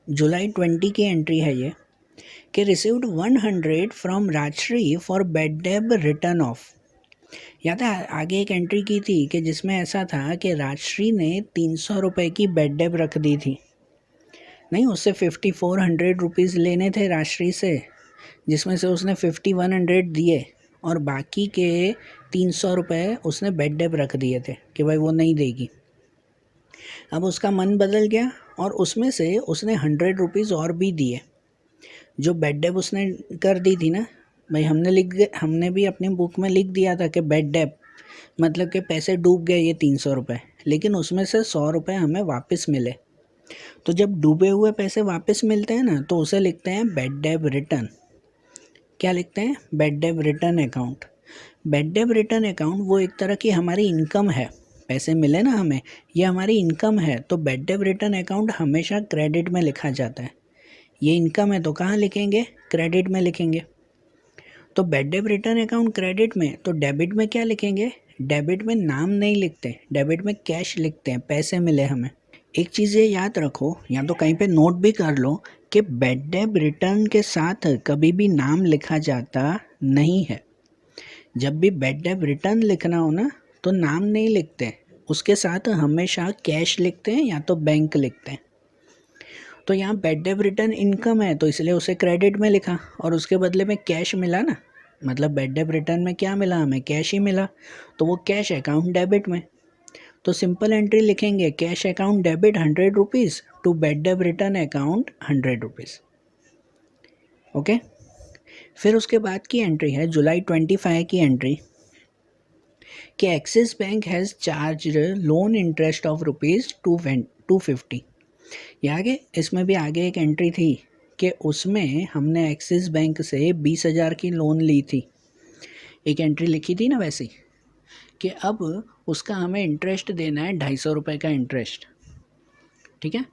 जुलाई 20 की एंट्री है ये, कि received 100 from Rajshree for bad debt return off. याद है आगे एक एंट्री की थी कि जिसमें ऐसा था कि राजश्री ने 300 रुपये की बेड डेब रख दी थी। नहीं, उससे 5400 रुपीज़ लेने थे राजश्री से, जिसमें से उसने 5100 दिए और बाकी के 300 रुपये उसने बेड डेब रख दिए थे कि भाई वो नहीं देगी। अब उसका मन बदल गया और उसमें से उसने 100 रुपीज़ और भी दिए। जो बेड डेब उसने कर दी थी ना भाई, हमने भी अपनी बुक में लिख दिया था कि बेड डेब मतलब कि पैसे डूब गए ये 300 रुपये, लेकिन उसमें से 100 रुपये हमें वापस मिले। तो जब डूबे हुए पैसे वापस मिलते हैं ना, तो उसे लिखते हैं बेड डेब रिटर्न। क्या लिखते हैं? Bad debt return account. Bad debt return account वो एक तरह की हमारी इनकम है। पैसे मिले ना हमें, ये हमारी इनकम है, तो बेड डेब रिटर्न अकाउंट हमेशा क्रेडिट में लिखा जाता है। ये इनकम है तो कहाँ लिखेंगे? क्रेडिट में लिखेंगे। तो bed debt return account credit में, तो डेबिट में क्या लिखेंगे? डेबिट में नाम नहीं लिखते, डेबिट में कैश लिखते हैं, पैसे मिले हमें। एक चीज़ ये याद रखो, या तो कहीं पे नोट भी कर लो कि बेड डेब रिटर्न के साथ कभी भी नाम लिखा जाता नहीं है। जब भी बेड डेब रिटर्न लिखना हो ना, तो नाम नहीं लिखते, उसके साथ हमेशा कैश लिखते हैं या तो बैंक लिखते हैं। तो यहाँ बेड डेब रिटर्न इनकम है तो इसलिए उसे क्रेडिट में लिखा, और उसके बदले में कैश मिला ना, मतलब बेड डेब रिटर्न में क्या मिला हमें? कैश ही मिला, तो वो कैश अकाउंट डेबिट में। तो सिंपल एंट्री लिखेंगे cash account debit 100 rupees to bad debt return account 100 rupees. Okay, फिर उसके बाद की एंट्री है जुलाई 25 की एंट्री, कि axis bank has charge loan interest of ₹250। ये आगे इसमें भी आगे एक एंट्री थी कि उसमें हमने एक्सिस बैंक से 20,000 की लोन ली थी। एक एंट्री लिखी थी ना वैसी, कि अब उसका हमें इंटरेस्ट देना है 250 रुपये का इंटरेस्ट। ठीक है,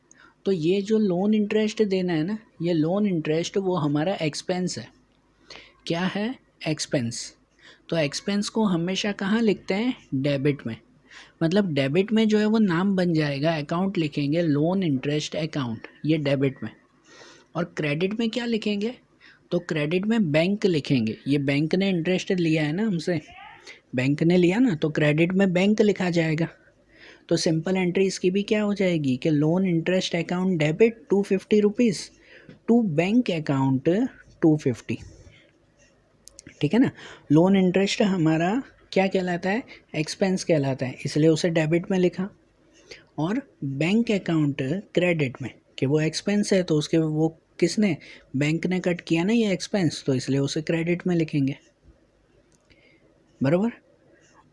तो ये जो लोन इंटरेस्ट देना है ना, ये लोन इंटरेस्ट वो हमारा एक्सपेंस है। क्या है? एक्सपेंस। तो एक्सपेंस को हमेशा कहाँ लिखते हैं? डेबिट में। मतलब डेबिट में जो है वो नाम बन जाएगा, अकाउंट लिखेंगे लोन इंटरेस्ट अकाउंट, ये डेबिट में। और क्रेडिट में क्या लिखेंगे? तो क्रेडिट में बैंक लिखेंगे, ये बैंक ने इंटरेस्ट लिया है ना हमसे, बैंक ने लिया ना, तो क्रेडिट में बैंक लिखा जाएगा। तो सिंपल एंट्री इसकी भी क्या हो जाएगी कि loan interest account debit 250 rupees to bank account 250। ठीक है ना, लोन इंटरेस्ट हमारा क्या कहलाता है? एक्सपेंस कहलाता है, इसलिए उसे डेबिट में लिखा, और बैंक अकाउंट क्रेडिट में, कि वो एक्सपेंस है तो उसके वो किसने? बैंक ने कट किया ना ये एक्सपेंस, तो इसलिए उसे क्रेडिट में लिखेंगे। बराबर।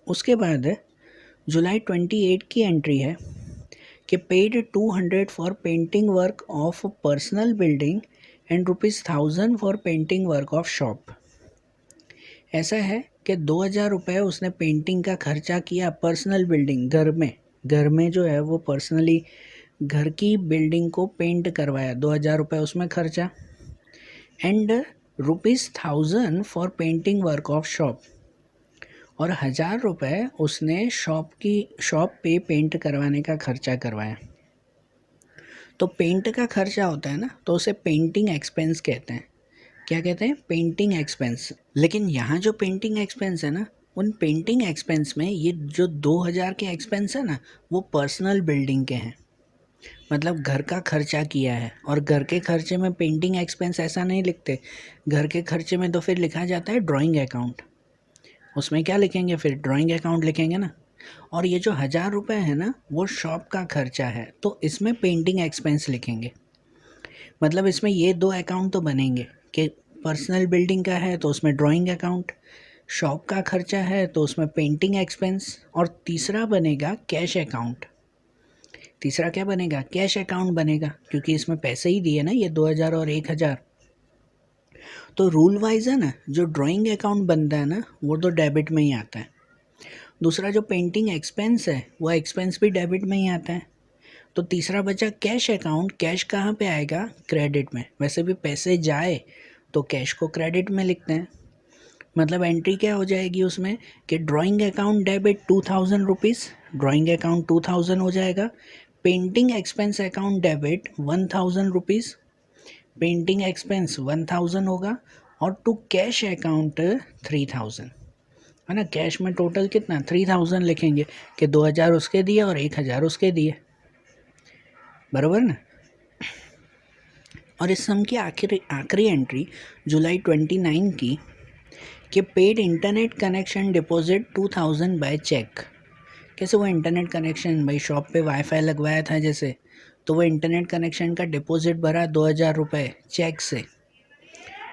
उसके बाद जुलाई 28 की एंट्री है कि paid 200 for painting work of personal building and ₹1000 for painting work of shop. ऐसा है कि 2000 रुपये उसने पेंटिंग का खर्चा किया पर्सनल बिल्डिंग, घर में जो है वो पर्सनली घर की बिल्डिंग को पेंट करवाया, 2000 रुपये उसमें खर्चा, and ₹1000 for painting work of shop, और 1000 रुपये उसने शॉप पे पेंट करवाने का खर्चा करवाया। तो पेंट का खर्चा होता है ना, तो उसे पेंटिंग एक्सपेंस कहते हैं। क्या कहते हैं? Painting expense. लेकिन यहाँ जो पेंटिंग एक्सपेंस है ना, उन पेंटिंग एक्सपेंस में ये जो 2000 के एक्सपेंस है ना, वो पर्सनल बिल्डिंग के हैं, मतलब घर का खर्चा किया है। और घर के खर्चे में पेंटिंग एक्सपेंस ऐसा नहीं लिखते, घर के खर्चे में तो फिर लिखा जाता है ड्राइंग अकाउंट। उसमें क्या लिखेंगे? फिर ड्राइंग अकाउंट लिखेंगे ना। और ये जो 1000 रुपये है ना, वो शॉप का खर्चा है, तो इसमें पेंटिंग एक्सपेंस लिखेंगे। मतलब इसमें ये दो अकाउंट तो बनेंगे कि पर्सनल बिल्डिंग का है तो उसमें ड्राइंग अकाउंट, शॉप का खर्चा है तो उसमें पेंटिंग एक्सपेंस, और तीसरा बनेगा कैश अकाउंट। तीसरा क्या बनेगा? कैश अकाउंट बनेगा, क्योंकि इसमें पैसे ही दिए ना, ये 2000 और 1000। तो रूल वाइज है ना, जो ड्राइंग अकाउंट बनता है ना, वो तो डेबिट में ही आता है। दूसरा जो पेंटिंग एक्सपेंस है, वो एक्सपेंस भी डेबिट में ही आता है। तो तीसरा बचा कैश अकाउंट। कैश कहाँ पे आएगा? क्रेडिट में। वैसे भी पैसे जाए तो कैश को क्रेडिट में लिखते हैं। मतलब एंट्री क्या हो जाएगी उसमें कि drawing account debit 2000 rupees, drawing account 2000 हो जाएगा। Painting expense account debit 1000 rupees, painting expense 1000 होगा, और टू कैश अकाउंट 3000, है ना। कैश में टोटल कितना? 3000 लिखेंगे कि 2000 उसके दिए और 1000 उसके दिए, बराबर ना। और इस सम की आखिरी एंट्री जुलाई 29 की कि paid internet connection deposit 2000 by cheque. कैसे? वो इंटरनेट कनेक्शन, भाई शॉप पे वाईफाई लगवाया था जैसे, तो वो इंटरनेट कनेक्शन का डिपॉजिट भरा 2000 रुपये चेक से।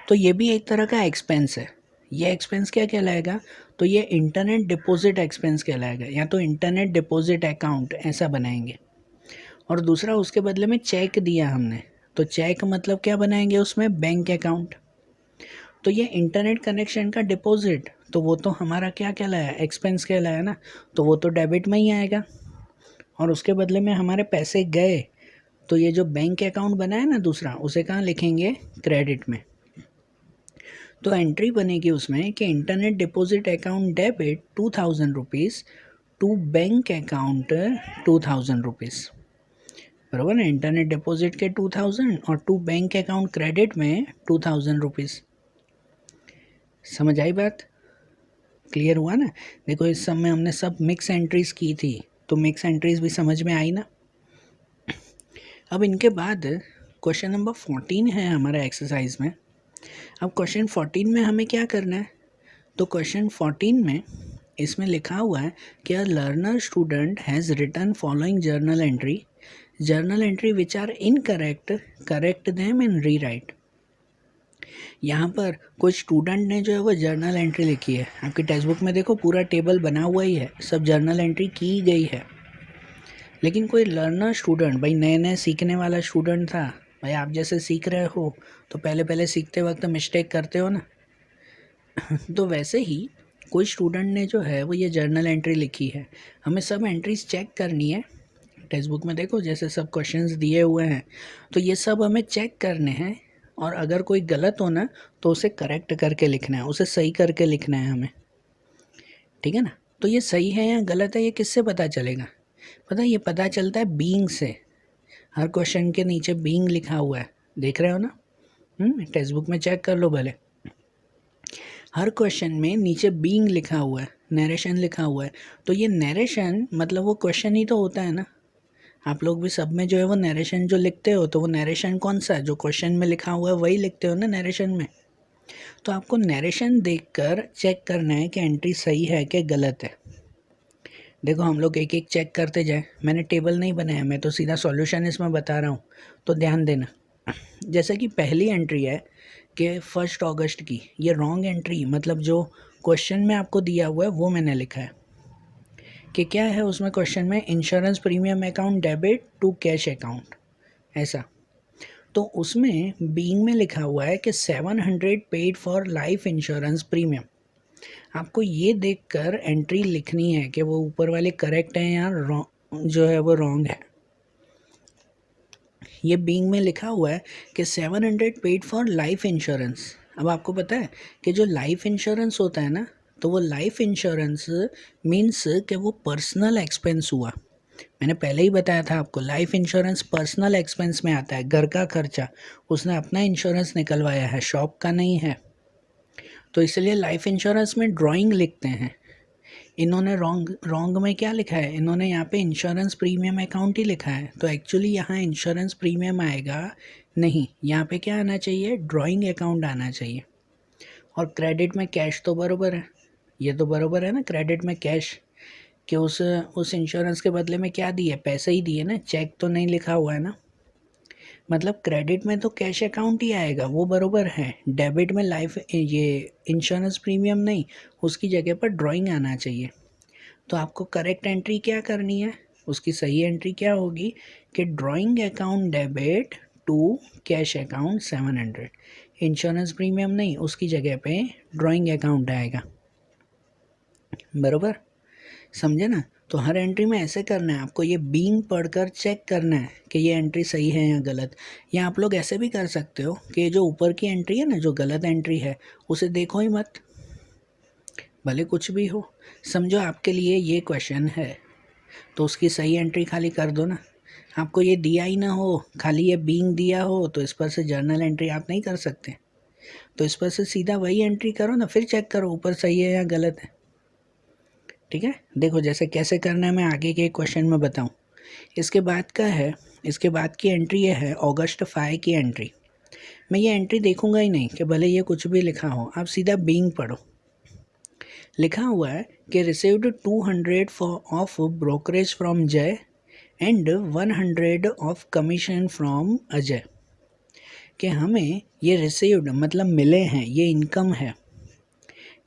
तो ये भी एक तरह का एक्सपेंस है। ये एक्सपेंस क्या कहलाएगा? तो ये इंटरनेट डिपॉजिट एक्सपेंस कहलाएगा, या तो इंटरनेट डिपॉजिट अकाउंट ऐसा बनाएंगे। और दूसरा, उसके बदले में चेक दिया हमने, तो चेक मतलब क्या बनाएंगे उसमें? Bank account. तो ये इंटरनेट कनेक्शन का डिपॉजिट, तो वो तो हमारा क्या कहलाया? एक्सपेंस कहलाया ना, तो वो तो डेबिट में ही आएगा। और उसके बदले में हमारे पैसे गए, तो ये जो बैंक अकाउंट बना है ना दूसरा, उसे कहाँ लिखेंगे? क्रेडिट में। तो एंट्री बनेगी उसमें कि internet deposit account debit 2000 rupees to bank account 2000 rupees, बराबर है। इंटरनेट डिपॉजिट के 2000 और टू बैंक अकाउंट क्रेडिट में 2000 रुपीज़। समझ आई बात? क्लियर हुआ ना? देखो इस सब में हमने सब मिक्स एंट्रीज की थी, तो मिक्स एंट्रीज भी समझ में आई ना। अब इनके बाद क्वेश्चन नंबर 14 है हमारा एक्सरसाइज में। अब क्वेश्चन 14 में हमें क्या करना है? तो क्वेश्चन 14 में इसमें लिखा हुआ है कि a learner student has written following journal entry which are incorrect, correct them and rewrite. यहाँ पर कुछ स्टूडेंट ने जो है वो जर्नल एंट्री लिखी है। आपकी टेक्स्ट बुक में देखो पूरा टेबल बना हुआ ही है, सब जर्नल एंट्री की गई है। लेकिन कोई लर्नर स्टूडेंट, भाई नए नए सीखने वाला स्टूडेंट था, भाई आप जैसे सीख रहे हो तो पहले पहले सीखते वक्त मिस्टेक करते हो ना तो वैसे ही कोई स्टूडेंट ने जो है वो ये जर्नल एंट्री लिखी है। हमें सब एंट्रीज चेक करनी है। टेक्स्ट बुक में देखो जैसे सब क्वेश्चंस दिए हुए हैं, तो ये सब हमें चेक करने हैं, और अगर कोई गलत हो ना तो उसे करेक्ट करके लिखना है, उसे सही करके लिखना है हमें, ठीक है ना। तो ये सही है या गलत है ये किससे पता चलेगा? पता है, ये पता चलता है बीइंग से। हर क्वेश्चन के नीचे बीइंग लिखा हुआ है, देख रहे हो ना? टेक्स्ट बुक में चेक कर लो भले। हर क्वेश्चन में नीचे बीइंग लिखा हुआ है, नरेशन लिखा हुआ है। तो ये नरेशन मतलब वो क्वेश्चन ही तो होता है ना। आप लोग भी सब में जो है वो नरेशन जो लिखते हो, तो वो नरेशन कौन सा है? जो क्वेश्चन में लिखा हुआ है वही लिखते हो ना नरेशन में। तो आपको नरेशन देखकर चेक करना है कि एंट्री सही है कि गलत है। देखो हम लोग एक एक चेक करते जाए, मैंने टेबल नहीं बनाया, मैं तो सीधा सॉल्यूशन इसमें बता रहा हूँ, तो ध्यान देना। जैसे कि पहली एंट्री है कि 1 अगस्त की, ये रॉन्ग एंट्री, मतलब जो क्वेश्चन में आपको दिया हुआ है वो मैंने लिखा है कि क्या है उसमें क्वेश्चन में, insurance premium account debit to cash account, ऐसा। तो उसमें बीइंग में लिखा हुआ है कि 700 paid for life insurance premium. आपको ये देखकर एंट्री लिखनी है कि वो ऊपर वाले करेक्ट हैं या जो है वो रॉन्ग है। ये बीइंग में लिखा हुआ है कि 700 पेड फॉर लाइफ इंश्योरेंस। अब आपको पता है कि जो लाइफ इंश्योरेंस होता है ना, तो वो लाइफ इंश्योरेंस मीन्स कि वो पर्सनल एक्सपेंस हुआ। मैंने पहले ही बताया था आपको, लाइफ इंश्योरेंस पर्सनल एक्सपेंस में आता है, घर का खर्चा, उसने अपना इंश्योरेंस निकलवाया है, शॉप का नहीं है। तो इसलिए लाइफ इंश्योरेंस में ड्राइंग लिखते हैं। इन्होंने रॉन्ग में क्या लिखा है, इन्होंने यहाँ पे इंश्योरेंस प्रीमियम अकाउंट ही लिखा है, तो एक्चुअली यहाँ इंश्योरेंस प्रीमियम आएगा नहीं, यहाँ पे क्या आना चाहिए, ड्राइंग अकाउंट आना चाहिए। और क्रेडिट में कैश तो बराबर है, ये तो बराबर है ना, क्रेडिट में कैश, कि उस इंश्योरेंस के बदले में क्या दिए, पैसे ही दिए ना, चेक तो नहीं लिखा हुआ है ना। मतलब क्रेडिट में तो कैश अकाउंट ही आएगा, वो बरोबर है। डेबिट में लाइफ ये इंश्योरेंस प्रीमियम नहीं, उसकी जगह पर ड्राइंग आना चाहिए। तो आपको करेक्ट एंट्री क्या करनी है, उसकी सही एंट्री क्या होगी कि drawing account debit to cash account 700, insurance premium नहीं, उसकी जगह पे ड्राइंग अकाउंट आएगा। बरोबर, समझे ना। तो हर एंट्री में ऐसे करना है आपको, ये बीइंग पढ़कर चेक करना है कि ये एंट्री सही है या गलत। या आप लोग ऐसे भी कर सकते हो कि ये जो ऊपर की एंट्री है ना, जो गलत एंट्री है, उसे देखो ही मत, भले कुछ भी हो। समझो आपके लिए ये क्वेश्चन है, तो उसकी सही एंट्री खाली कर दो ना। आपको ये दिया ही ना हो, खाली ये बीइंग दिया हो, तो इस पर से जर्नल एंट्री आप नहीं कर सकते। तो इस पर से सीधा वही एंट्री करो ना, फिर चेक करो ऊपर सही है या गलत है। ठीक है, देखो जैसे कैसे करना है मैं आगे के क्वेश्चन में बताऊं। इसके बाद का है, इसके बाद की एंट्री ये है अगस्त 5 की एंट्री। मैं ये एंट्री देखूंगा ही नहीं कि भले ये कुछ भी लिखा हो, आप सीधा बीइंग पढ़ो। लिखा हुआ है कि रिसीव्ड 200 ऑफ ब्रोकरेज फ्रॉम जय and 100 of commission from Ajay. कि हमें ये रिसीव्ड मतलब मिले हैं, ये इनकम है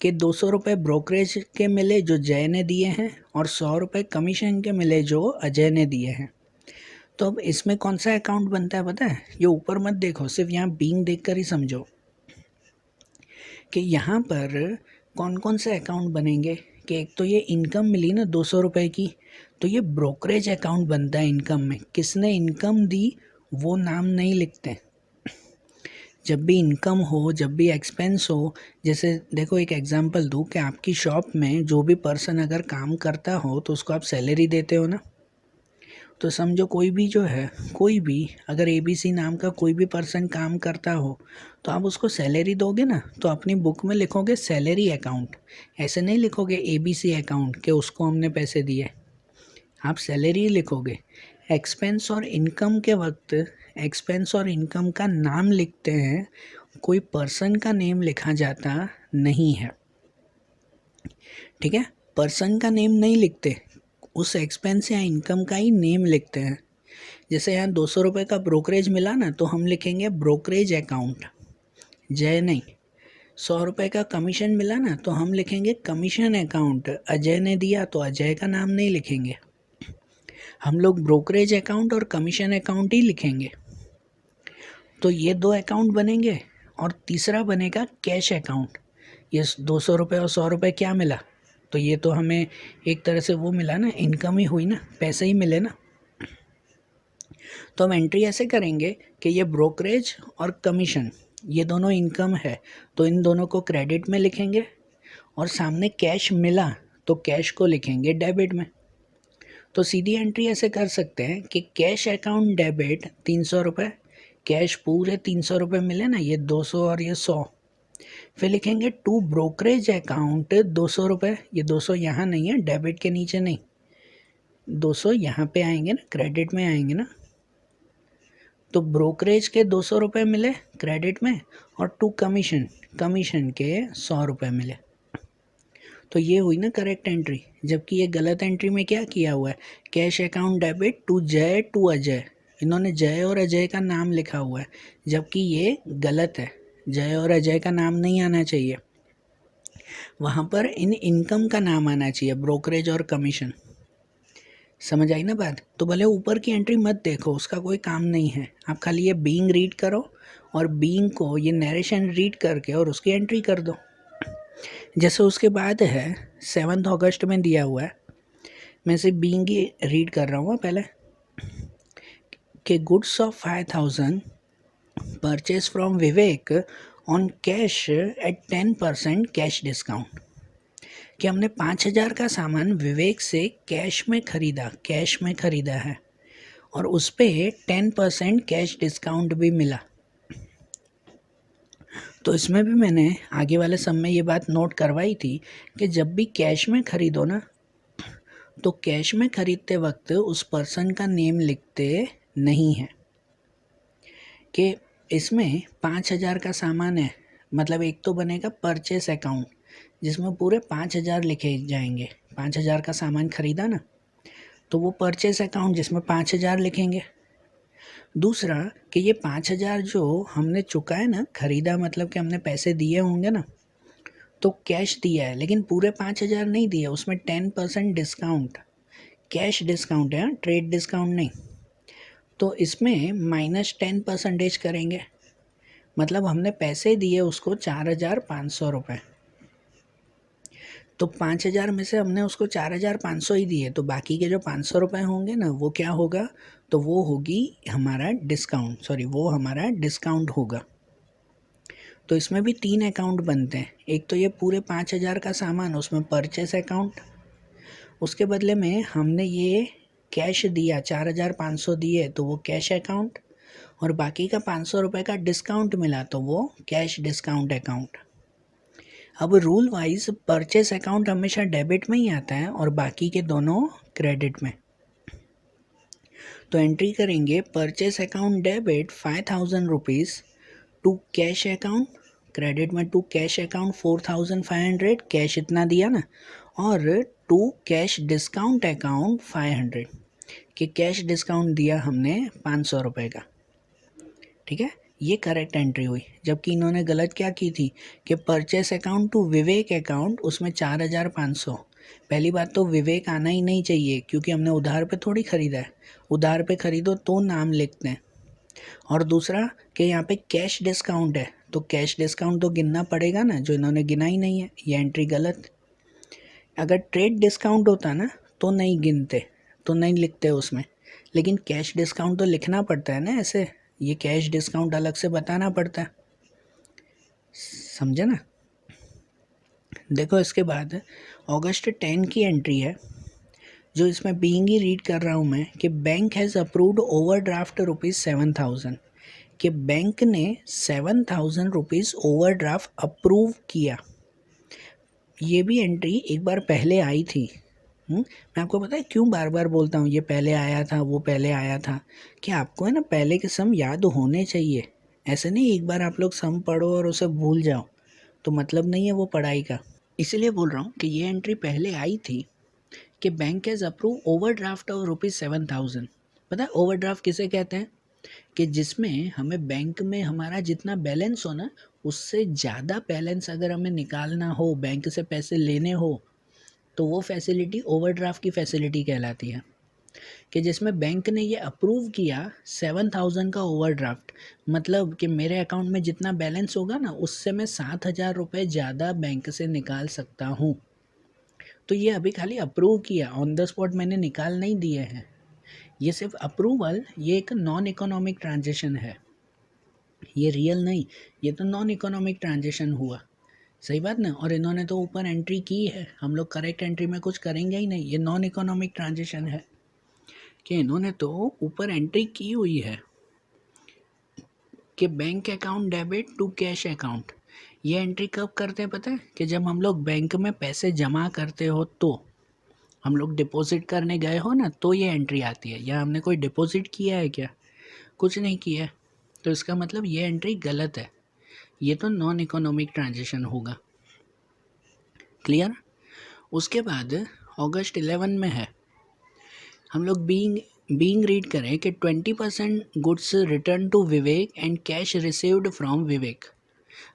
कि 200 रुपये ब्रोकरेज के मिले जो जय ने दिए हैं, और 100 रुपये कमीशन के मिले जो अजय ने दिए हैं। तो अब इसमें कौन सा अकाउंट बनता है पता है, ये ऊपर मत देखो, सिर्फ यहाँ बीइंग देखकर ही समझो कि यहाँ पर कौन कौन से अकाउंट बनेंगे। कि एक तो ये इनकम मिली ना 200 रुपये की, तो ये ब्रोकरेज अकाउंट बनता है इनकम में। किसने इनकम दी वो नाम नहीं लिखते। जब भी इनकम हो, जब भी एक्सपेंस हो, जैसे देखो एक एग्जांपल दूँ कि आपकी शॉप में जो भी पर्सन अगर काम करता हो तो उसको आप सैलरी देते हो ना। तो समझो कोई भी जो है, कोई भी अगर ABC नाम का कोई भी पर्सन काम करता हो, तो आप उसको सैलरी दोगे ना, तो अपनी बुक में लिखोगे सैलरी अकाउंट, ऐसे नहीं लिखोगे ABC अकाउंट कि उसको हमने पैसे दिए, आप सैलरी लिखोगे। एक्सपेंस और इनकम के वक्त एक्सपेंस और इनकम का नाम लिखते हैं, कोई पर्सन का नेम लिखा जाता नहीं है। ठीक है, पर्सन का नेम नहीं लिखते, उस एक्सपेंस या इनकम का ही नेम लिखते हैं। जैसे यहाँ 200 रुपये का ब्रोकरेज मिला ना, तो हम लिखेंगे ब्रोकरेज अकाउंट, जय नहीं। 100 रुपये का कमीशन मिला ना, तो हम लिखेंगे कमीशन अकाउंट, अजय ने दिया तो अजय का नाम नहीं लिखेंगे, हम लोग ब्रोकरेज अकाउंट और कमीशन अकाउंट ही लिखेंगे। तो ये 2 अकाउंट बनेंगे, और तीसरा बनेगा कैश अकाउंट। ये 200 रुपये और 100 रुपये क्या मिला, तो ये तो हमें एक तरह से वो मिला ना, इनकम ही हुई ना, पैसे ही मिले ना। तो हम एंट्री ऐसे करेंगे कि ये ब्रोकरेज और कमीशन ये दोनों इनकम है, तो इन दोनों को क्रेडिट में लिखेंगे, और सामने कैश मिला तो कैश को लिखेंगे डेबिट में। तो सीधी एंट्री ऐसे कर सकते हैं कि कैश अकाउंट डेबिट 300 रुपये, कैश पूरे 300 रुपये मिले ना, ये 200 और ये 100। फिर लिखेंगे टू ब्रोकरेज अकाउंट 200 रुपये, ये 200 यहाँ नहीं है, डेबिट के नीचे नहीं, 200 यहाँ पे आएंगे ना, क्रेडिट में आएंगे ना। तो ब्रोकरेज के 200 रुपये मिले क्रेडिट में, और टू कमीशन के 100 रुपये मिले। तो ये हुई ना करेक्ट एंट्री। जबकि ये गलत एंट्री में क्या किया हुआ है, कैश अकाउंट डेबिट टू जय टू अजय, इन्होंने जय और अजय का नाम लिखा हुआ है, जबकि ये गलत है, जय और अजय का नाम नहीं आना चाहिए, वहाँ पर इन इनकम का नाम आना चाहिए, ब्रोकरेज और कमीशन। समझ आई ना बात। तो भले ऊपर की एंट्री मत देखो, उसका कोई काम नहीं है, आप खाली ये बीइंग रीड करो, और बीइंग को ये नरेशन रीड करके और उसकी एंट्री कर दो। जैसे उसके बाद है 7 अगस्त में दिया हुआ है, मैं सिर्फ बीइंग ही रीड कर रहा हूँ पहले, कि goods of 5000 purchase from Vivek on cash at 10% cash discount. कि हमने 5,000 का सामान विवेक से कैश में खरीदा है और उस पे 10% कैश डिस्काउंट भी मिला। तो इसमें भी मैंने आगे वाले सम में ये बात नोट करवाई थी कि जब भी कैश में खरीदो ना, तो कैश में खरीदते वक्त उस पर्सन का नेम लिखते नहीं है। कि इसमें 5,000 का सामान है, मतलब एक तो बनेगा परचेस अकाउंट जिसमें पूरे 5,000 लिखे जाएंगे। 5,000 का सामान खरीदा ना, तो वो परचेस अकाउंट जिसमें 5,000 लिखेंगे। दूसरा कि ये 5,000 जो हमने चुकाए ना, खरीदा मतलब कि हमने पैसे दिए होंगे ना, तो कैश दिया है लेकिन पूरे 5,000 नहीं दिए, उसमें 10% डिस्काउंट, कैश डिस्काउंट है, ट्रेड डिस्काउंट नहीं। तो इसमें -10% करेंगे, मतलब हमने पैसे दिए उसको 4,500 रुपये, तो 5,000 में से हमने उसको 4,500 ही दिए, तो बाकी के जो 500 रुपये होंगे ना, वो क्या होगा, तो वो होगी हमारा डिस्काउंट होगा। तो इसमें भी 3 अकाउंट बनते हैं। एक तो ये पूरे 5,000 का सामान, उसमें परचेस अकाउंट, उसके बदले में हमने ये कैश दिया 4,500 दिए तो वो कैश अकाउंट, और बाकी का 500 रुपये का डिस्काउंट मिला तो वो कैश डिस्काउंट अकाउंट। अब रूल वाइज परचेस अकाउंट हमेशा डेबिट में ही आता है और बाकी के दोनों क्रेडिट में। तो एंट्री करेंगे purchase account debit 5,000 rupees to cash account, credit में टू कैश अकाउंट 4,500, कैश इतना दिया ना, और टू कैश डिस्काउंट अकाउंट 500, कि कैश डिस्काउंट दिया हमने 500 रुपये का। ठीक है, ये करेक्ट एंट्री हुई। जबकि इन्होंने गलत क्या की थी कि purchase account to Vivek account, उसमें 4,500। पहली बात तो विवेक आना ही नहीं चाहिए क्योंकि हमने उधार पे थोड़ी ख़रीदा है, उधार पे ख़रीदो तो नाम लिखते हैं। और दूसरा कि यहाँ पे कैश डिस्काउंट है, तो कैश डिस्काउंट तो गिनना पड़ेगा ना, जो इन्होंने गिना ही नहीं है, ये एंट्री गलत। अगर ट्रेड डिस्काउंट होता ना तो नहीं गिनते, तो नहीं लिखते उसमें, लेकिन कैश डिस्काउंट तो लिखना पड़ता है ना ऐसे, ये कैश डिस्काउंट अलग से बताना पड़ता है, समझे ना। देखो इसके बाद अगस्त 10 की एंट्री है, जो इसमें बीइंग ही रीड कर रहा हूँ मैं, कि बैंक हैज़ अप्रूव्ड ओवरड्राफ्ट ₹7,000, कि बैंक ने 7,000 रुपीज़ ओवरड्राफ्ट अप्रूव किया। ये भी एंट्री एक बार पहले आई थी। मैं आपको पता है क्यों बार बार बोलता हूँ ये पहले आया था, वो पहले आया था, कि आपको है ना पहले के सम याद होने चाहिए। ऐसे नहीं एक बार आप लोग सम पढ़ो और उसे भूल जाओ, तो मतलब नहीं है वो पढ़ाई का। इसीलिए बोल रहा हूँ कि ये एंट्री पहले आई थी कि bank has approve overdraft of ₹7,000। पता है ओवरड्राफ्ट किसे कहते हैं, कि जिसमें हमें बैंक में हमारा जितना बैलेंस हो ना, उससे ज़्यादा बैलेंस अगर हमें निकालना हो, बैंक से पैसे लेने हो, तो वो फैसिलिटी ओवरड्राफ्ट की फैसिलिटी कहलाती है। कि जिसमें बैंक ने ये अप्रूव किया 7,000 का ओवरड्राफ्ट, मतलब कि मेरे अकाउंट में जितना बैलेंस होगा ना, उससे मैं 7,000 रुपये ज़्यादा बैंक से निकाल सकता हूँ। तो ये अभी खाली अप्रूव किया, ऑन द स्पॉट मैंने निकाल नहीं दिए हैं, ये सिर्फ अप्रूवल, ये एक नॉन इकोनॉमिक ट्रांजेक्शन है, ये रियल नहीं, ये तो नॉन इकोनॉमिक ट्रांजेक्शन हुआ। सही बात ना। और इन्होंने तो ऊपर एंट्री की है, हम लोग करेक्ट एंट्री में कुछ करेंगे ही नहीं, ये नॉन इकोनॉमिक ट्रांजेक्शन है, कि इन्होंने तो ऊपर एंट्री की हुई है कि bank account debit to cash account. ये एंट्री कब करते हैं पता है, कि जब हम लोग बैंक में पैसे जमा करते हो, तो हम लोग डिपॉजिट करने गए हो ना, तो ये एंट्री आती है। या हमने कोई डिपॉजिट किया है क्या, कुछ नहीं किया है, तो इसका मतलब ये एंट्री गलत है, ये तो नॉन इकोनॉमिक ट्रांजेक्शन होगा। क्लियर। उसके बाद अगस्त 11 में है, हम लोग बीइंग रीड करें कि 20% goods return to Vivek and cash received from Vivek.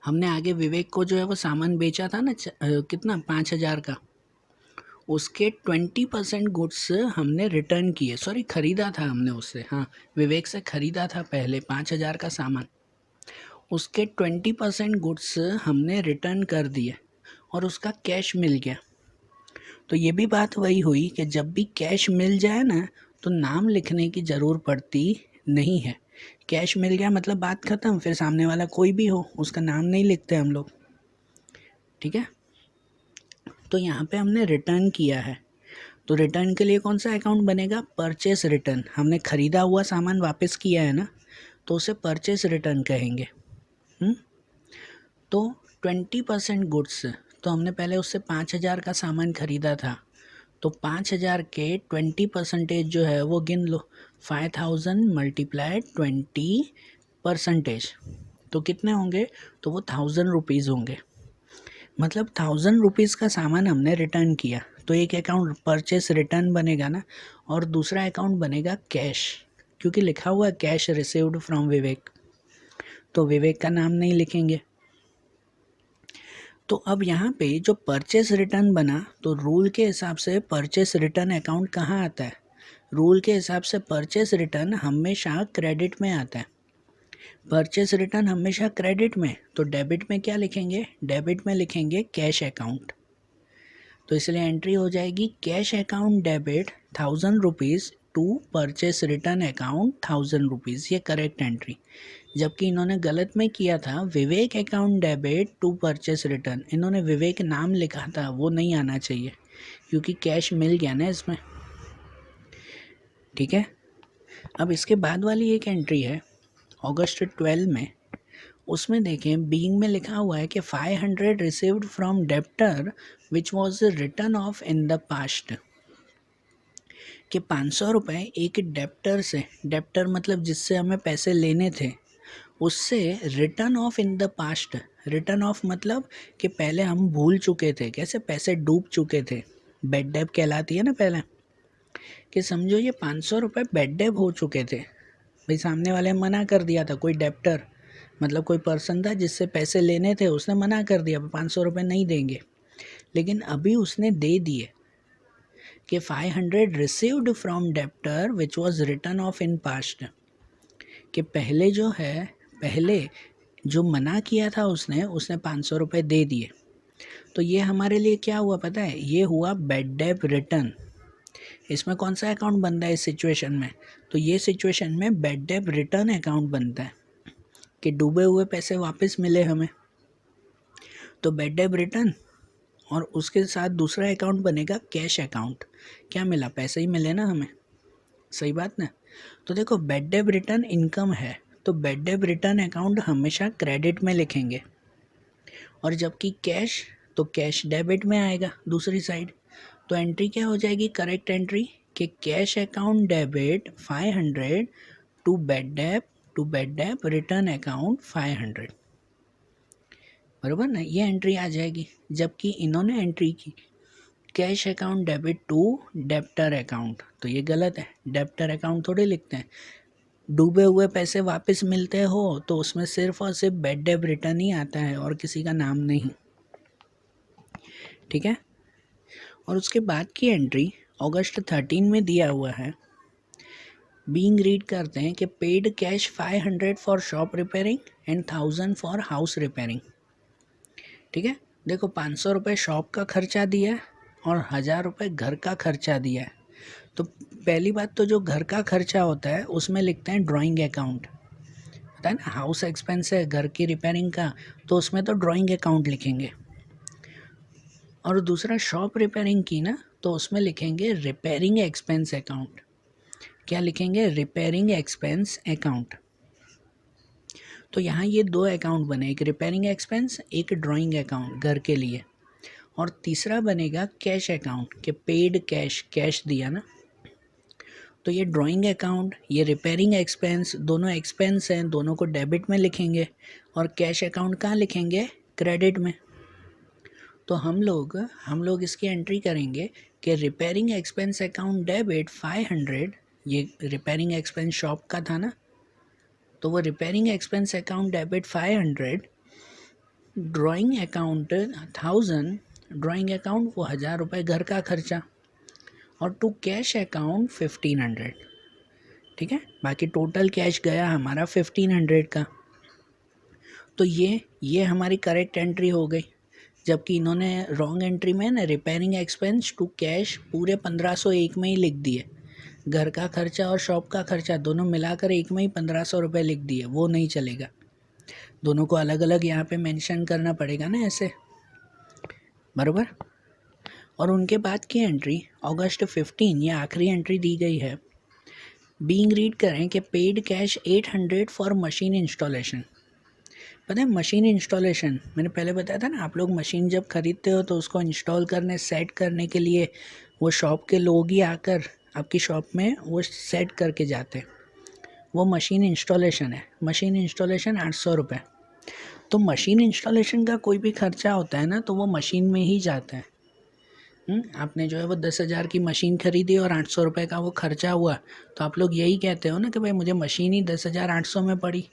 हमने आगे विवेक को जो है वो सामान बेचा था ना, कितना 5,000 का, उसके 20% गुड्स हमने रिटर्न किए, सॉरी ख़रीदा था हमने उससे, हाँ विवेक से ख़रीदा था पहले 5,000 का सामान, उसके 20% गुड्स हमने रिटर्न कर दिए और उसका कैश मिल गया। तो ये भी बात वही हुई कि जब भी कैश मिल जाए ना, तो नाम लिखने की ज़रूरत पड़ती नहीं है। कैश मिल गया मतलब बात ख़त्म, फिर सामने वाला कोई भी हो उसका नाम नहीं लिखते हम लोग। ठीक है, तो यहाँ पे हमने रिटर्न किया है, तो रिटर्न के लिए कौन सा अकाउंट बनेगा? Purchase return. हमने खरीदा हुआ सामान वापस किया है ना, तो उसे परचेस रिटर्न कहेंगे। तो 20% गुड्स, तो हमने पहले उससे 5,000 का सामान खरीदा था, तो 5,000 के 20% जो है वो गिन लो, 5,000 मल्टीप्लाइड 20%, तो कितने होंगे? तो वो 1,000 रुपीज़ होंगे। मतलब 1,000 रुपीज़ का सामान हमने रिटर्न किया, तो एक अकाउंट परचेस रिटर्न बनेगा ना, और दूसरा अकाउंट बनेगा कैश, क्योंकि लिखा हुआ है कैश रिसीव्ड फ्रॉम विवेक, तो विवेक का नाम नहीं लिखेंगे। तो अब यहाँ पे जो परचेस रिटर्न बना, तो रूल के हिसाब से परचेस रिटर्न अकाउंट कहाँ आता है? रूल के हिसाब से परचेस रिटर्न हमेशा क्रेडिट में आता है। परचेस रिटर्न हमेशा क्रेडिट में, तो डेबिट में क्या लिखेंगे? डेबिट में लिखेंगे कैश अकाउंट। तो इसलिए एंट्री हो जाएगी cash account debit 1,000 rupees to purchase return account 1,000 rupees, ये करेक्ट एंट्री। जबकि इन्होंने गलत में किया था Vivek account debit to purchase return, इन्होंने विवेक नाम लिखा था, वो नहीं आना चाहिए, क्योंकि कैश मिल गया ना इसमें। ठीक है, अब इसके बाद वाली एक एंट्री है अगस्त 12 में, उसमें देखें बीइंग में लिखा हुआ है कि 500 received from debtor which was return of in the past, कि 500 रुपये एक डेप्टर से, डेप्टर मतलब जिससे हमें पैसे लेने थे, उससे return of in the past. Return of मतलब कि पहले हम भूल चुके थे, कैसे पैसे डूब चुके थे, बेड डेप कहलाती है ना पहले, कि समझो ये 500 रुपये बेड डेप हो चुके थे, भाई सामने वाले मना कर दिया था, कोई डेप्टर मतलब कोई पर्सन था जिससे पैसे लेने थे, उसने मना कर दिया 500 रुपये नहीं देंगे, लेकिन अभी उसने दे दिए कि 500 received from debtor which was return of in past, कि पहले जो है, पहले जो मना किया था उसने 500 रुपये दे दिए, तो ये हमारे लिए क्या हुआ पता है? ये हुआ बेड डेप रिटर्न। इसमें कौन सा अकाउंट बनता है इस सिचुएशन में? तो ये सिचुएशन में बेड डेप रिटर्न अकाउंट बनता है, कि डूबे हुए पैसे वापस मिले हमें, तो बेड डेप रिटर्न, और उसके साथ दूसरा अकाउंट बनेगा कैश अकाउंट। क्या मिला? पैसे ही मिले ना हमें, सही बात ना। तो देखो बेड डेप रिटर्न इनकम है, तो बेड डेप रिटर्न अकाउंट हमेशा क्रेडिट में लिखेंगे, और जबकि कैश, तो कैश डेबिट में आएगा दूसरी साइड। तो एंट्री क्या हो जाएगी करेक्ट एंट्री? कि cash account debit 500 to bad debt return account 500, बराबर ना, ये एंट्री आ जाएगी। जबकि इन्होंने एंट्री की cash account debit to debtor account, तो ये गलत है, डेप्टर अकाउंट थोड़े लिखते हैं। डूबे हुए पैसे वापस मिलते हो तो उसमें सिर्फ और सिर्फ बेड डेप रिटर्न ही आता है और किसी का नाम नहीं, ठीक है। और उसके बाद की एंट्री अगस्त 13 में दिया हुआ है, बीइंग रीड करते हैं कि paid cash 500 for shop repairing and 1,000 for house repairing. ठीक है, देखो 500 रुपये शॉप का खर्चा दिया है और 1,000 रुपये घर का खर्चा दिया है। तो पहली बात तो जो घर का खर्चा होता है उसमें लिखते हैं ड्राइंग अकाउंट, होता है ना, हाउस एक्सपेंस है घर की रिपेयरिंग का, तो उसमें तो ड्राइंग अकाउंट लिखेंगे। और दूसरा शॉप रिपेयरिंग की ना, तो उसमें लिखेंगे रिपेयरिंग एक्सपेंस अकाउंट। क्या लिखेंगे? Repairing expense account. तो यहाँ ये दो अकाउंट बने, एक रिपेयरिंग एक्सपेंस, एक ड्राइंग अकाउंट घर के लिए, और तीसरा बनेगा कैश अकाउंट के पेड कैश, कैश दिया ना, तो ये ड्राइंग अकाउंट, ये रिपेयरिंग एक्सपेंस, दोनों एक्सपेंस हैं, दोनों को डेबिट में लिखेंगे, और कैश अकाउंट कहाँ लिखेंगे? क्रेडिट में। तो हम लोग इसकी एंट्री करेंगे कि रिपेयरिंग एक्सपेंस अकाउंट डेबिट 500, ये रिपेयरिंग एक्सपेंस शॉप का था ना, तो वो repairing expense account debit 500, drawing account 1,000, drawing account वो 1,000 रुपये घर का खर्चा, और टू कैश अकाउंट 1,500। ठीक है, बाकी टोटल कैश गया हमारा 1,500 का। तो ये हमारी करेक्ट एंट्री हो गई। जबकि इन्होंने रॉन्ग एंट्री में ना रिपेयरिंग एक्सपेंस टू कैश पूरे 1,501 में ही लिख दिए, घर का खर्चा और शॉप का खर्चा दोनों मिलाकर एक में ही 1,500 रुपये लिख दिए, वो नहीं चलेगा, दोनों को अलग अलग यहाँ पे मेंशन करना पड़ेगा ना ऐसे, बराबर। और उनके बाद की एंट्री अगस्त 15, ये आखिरी एंट्री दी गई है। बीइंग रीड करें कि paid cash 800 for machine installation. पता है मशीन इंस्टॉलेशन मैंने पहले बताया था ना, आप लोग मशीन जब खरीदते हो तो उसको इंस्टॉल करने सेट करने के लिए वो शॉप के लोग ही आकर आपकी शॉप में वो सेट करके जाते हैं, वो मशीन इंस्टॉलेशन है। मशीन इंस्टॉलेशन 800 रुपये। तो मशीन इंस्टॉलेशन का कोई भी खर्चा होता है ना तो वो मशीन में ही जाता है। आपने जो है वो 10,000 की मशीन खरीदी और 800 रुपये का वो खर्चा हुआ, तो आप लोग यही कहते हो ना कि भाई मुझे मशीन ही 10,800 में पड़ी।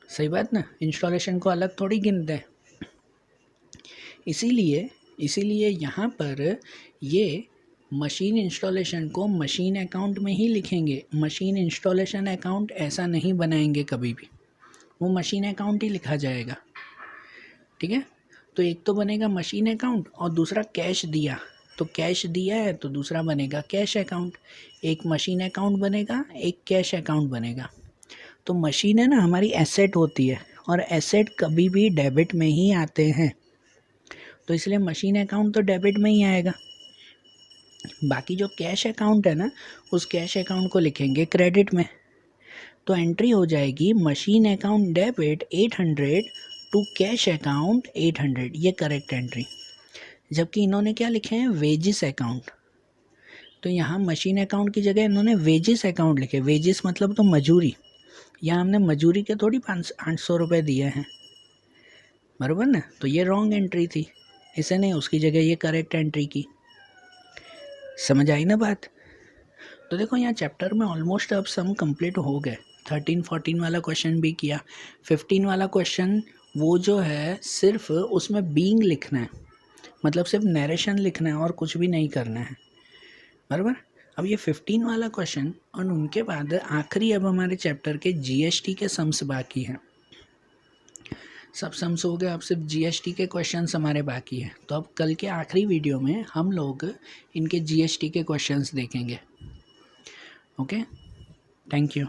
सही बात ना, इंस्टॉलेशन को अलग थोड़ी गिनते हैं। इसीलिए यहाँ पर ये मशीन इंस्टॉलेशन को मशीन अकाउंट में ही लिखेंगे। मशीन इंस्टॉलेशन अकाउंट ऐसा नहीं बनाएंगे कभी भी, वो मशीन अकाउंट ही लिखा जाएगा। ठीक है, तो एक तो बनेगा मशीन अकाउंट और दूसरा कैश दिया, तो कैश दिया है तो दूसरा बनेगा कैश अकाउंट। एक मशीन अकाउंट बनेगा, एक कैश अकाउंट बनेगा। तो मशीन है ना हमारी एसेट होती है और एसेट कभी भी डेबिट में ही आते हैं, तो इसलिए मशीन अकाउंट तो डेबिट में ही आएगा। बाकी जो कैश अकाउंट है ना उस कैश अकाउंट को लिखेंगे क्रेडिट में। तो एंट्री हो जाएगी machine account debit 800 to cash account 800, ये करेक्ट एंट्री। जबकि इन्होंने क्या लिखे हैं, वेजिस अकाउंट। तो यहाँ मशीन अकाउंट की जगह इन्होंने वेजिस अकाउंट लिखे। वेजिस मतलब तो मजूरी, यहाँ हमने मजूरी के थोड़ी 800 रुपये दिए हैं, बराबर ना। तो ये रॉन्ग एंट्री थी, इसे नहीं उसकी जगह ये करेक्ट एंट्री की। समझ आई ना बात। तो देखो यहाँ चैप्टर में ऑलमोस्ट अब सम कंप्लीट हो गए। 13-14 वाला क्वेश्चन भी किया। 15 वाला क्वेश्चन वो जो है सिर्फ उसमें बीइंग लिखना है, मतलब सिर्फ नरेशन लिखना है और कुछ भी नहीं करना है, बराबर। अब ये 15 वाला क्वेश्चन और उनके बाद आखिरी अब हमारे चैप्टर के जीएसटी के सम्स बाकी हैं। सब सम्स हो गए, अब सिर्फ जीएसटी के क्वेश्चंस हमारे बाकी हैं। तो अब कल के आखिरी वीडियो में हम लोग इनके जीएसटी के क्वेश्चंस देखेंगे। Okay, thank you.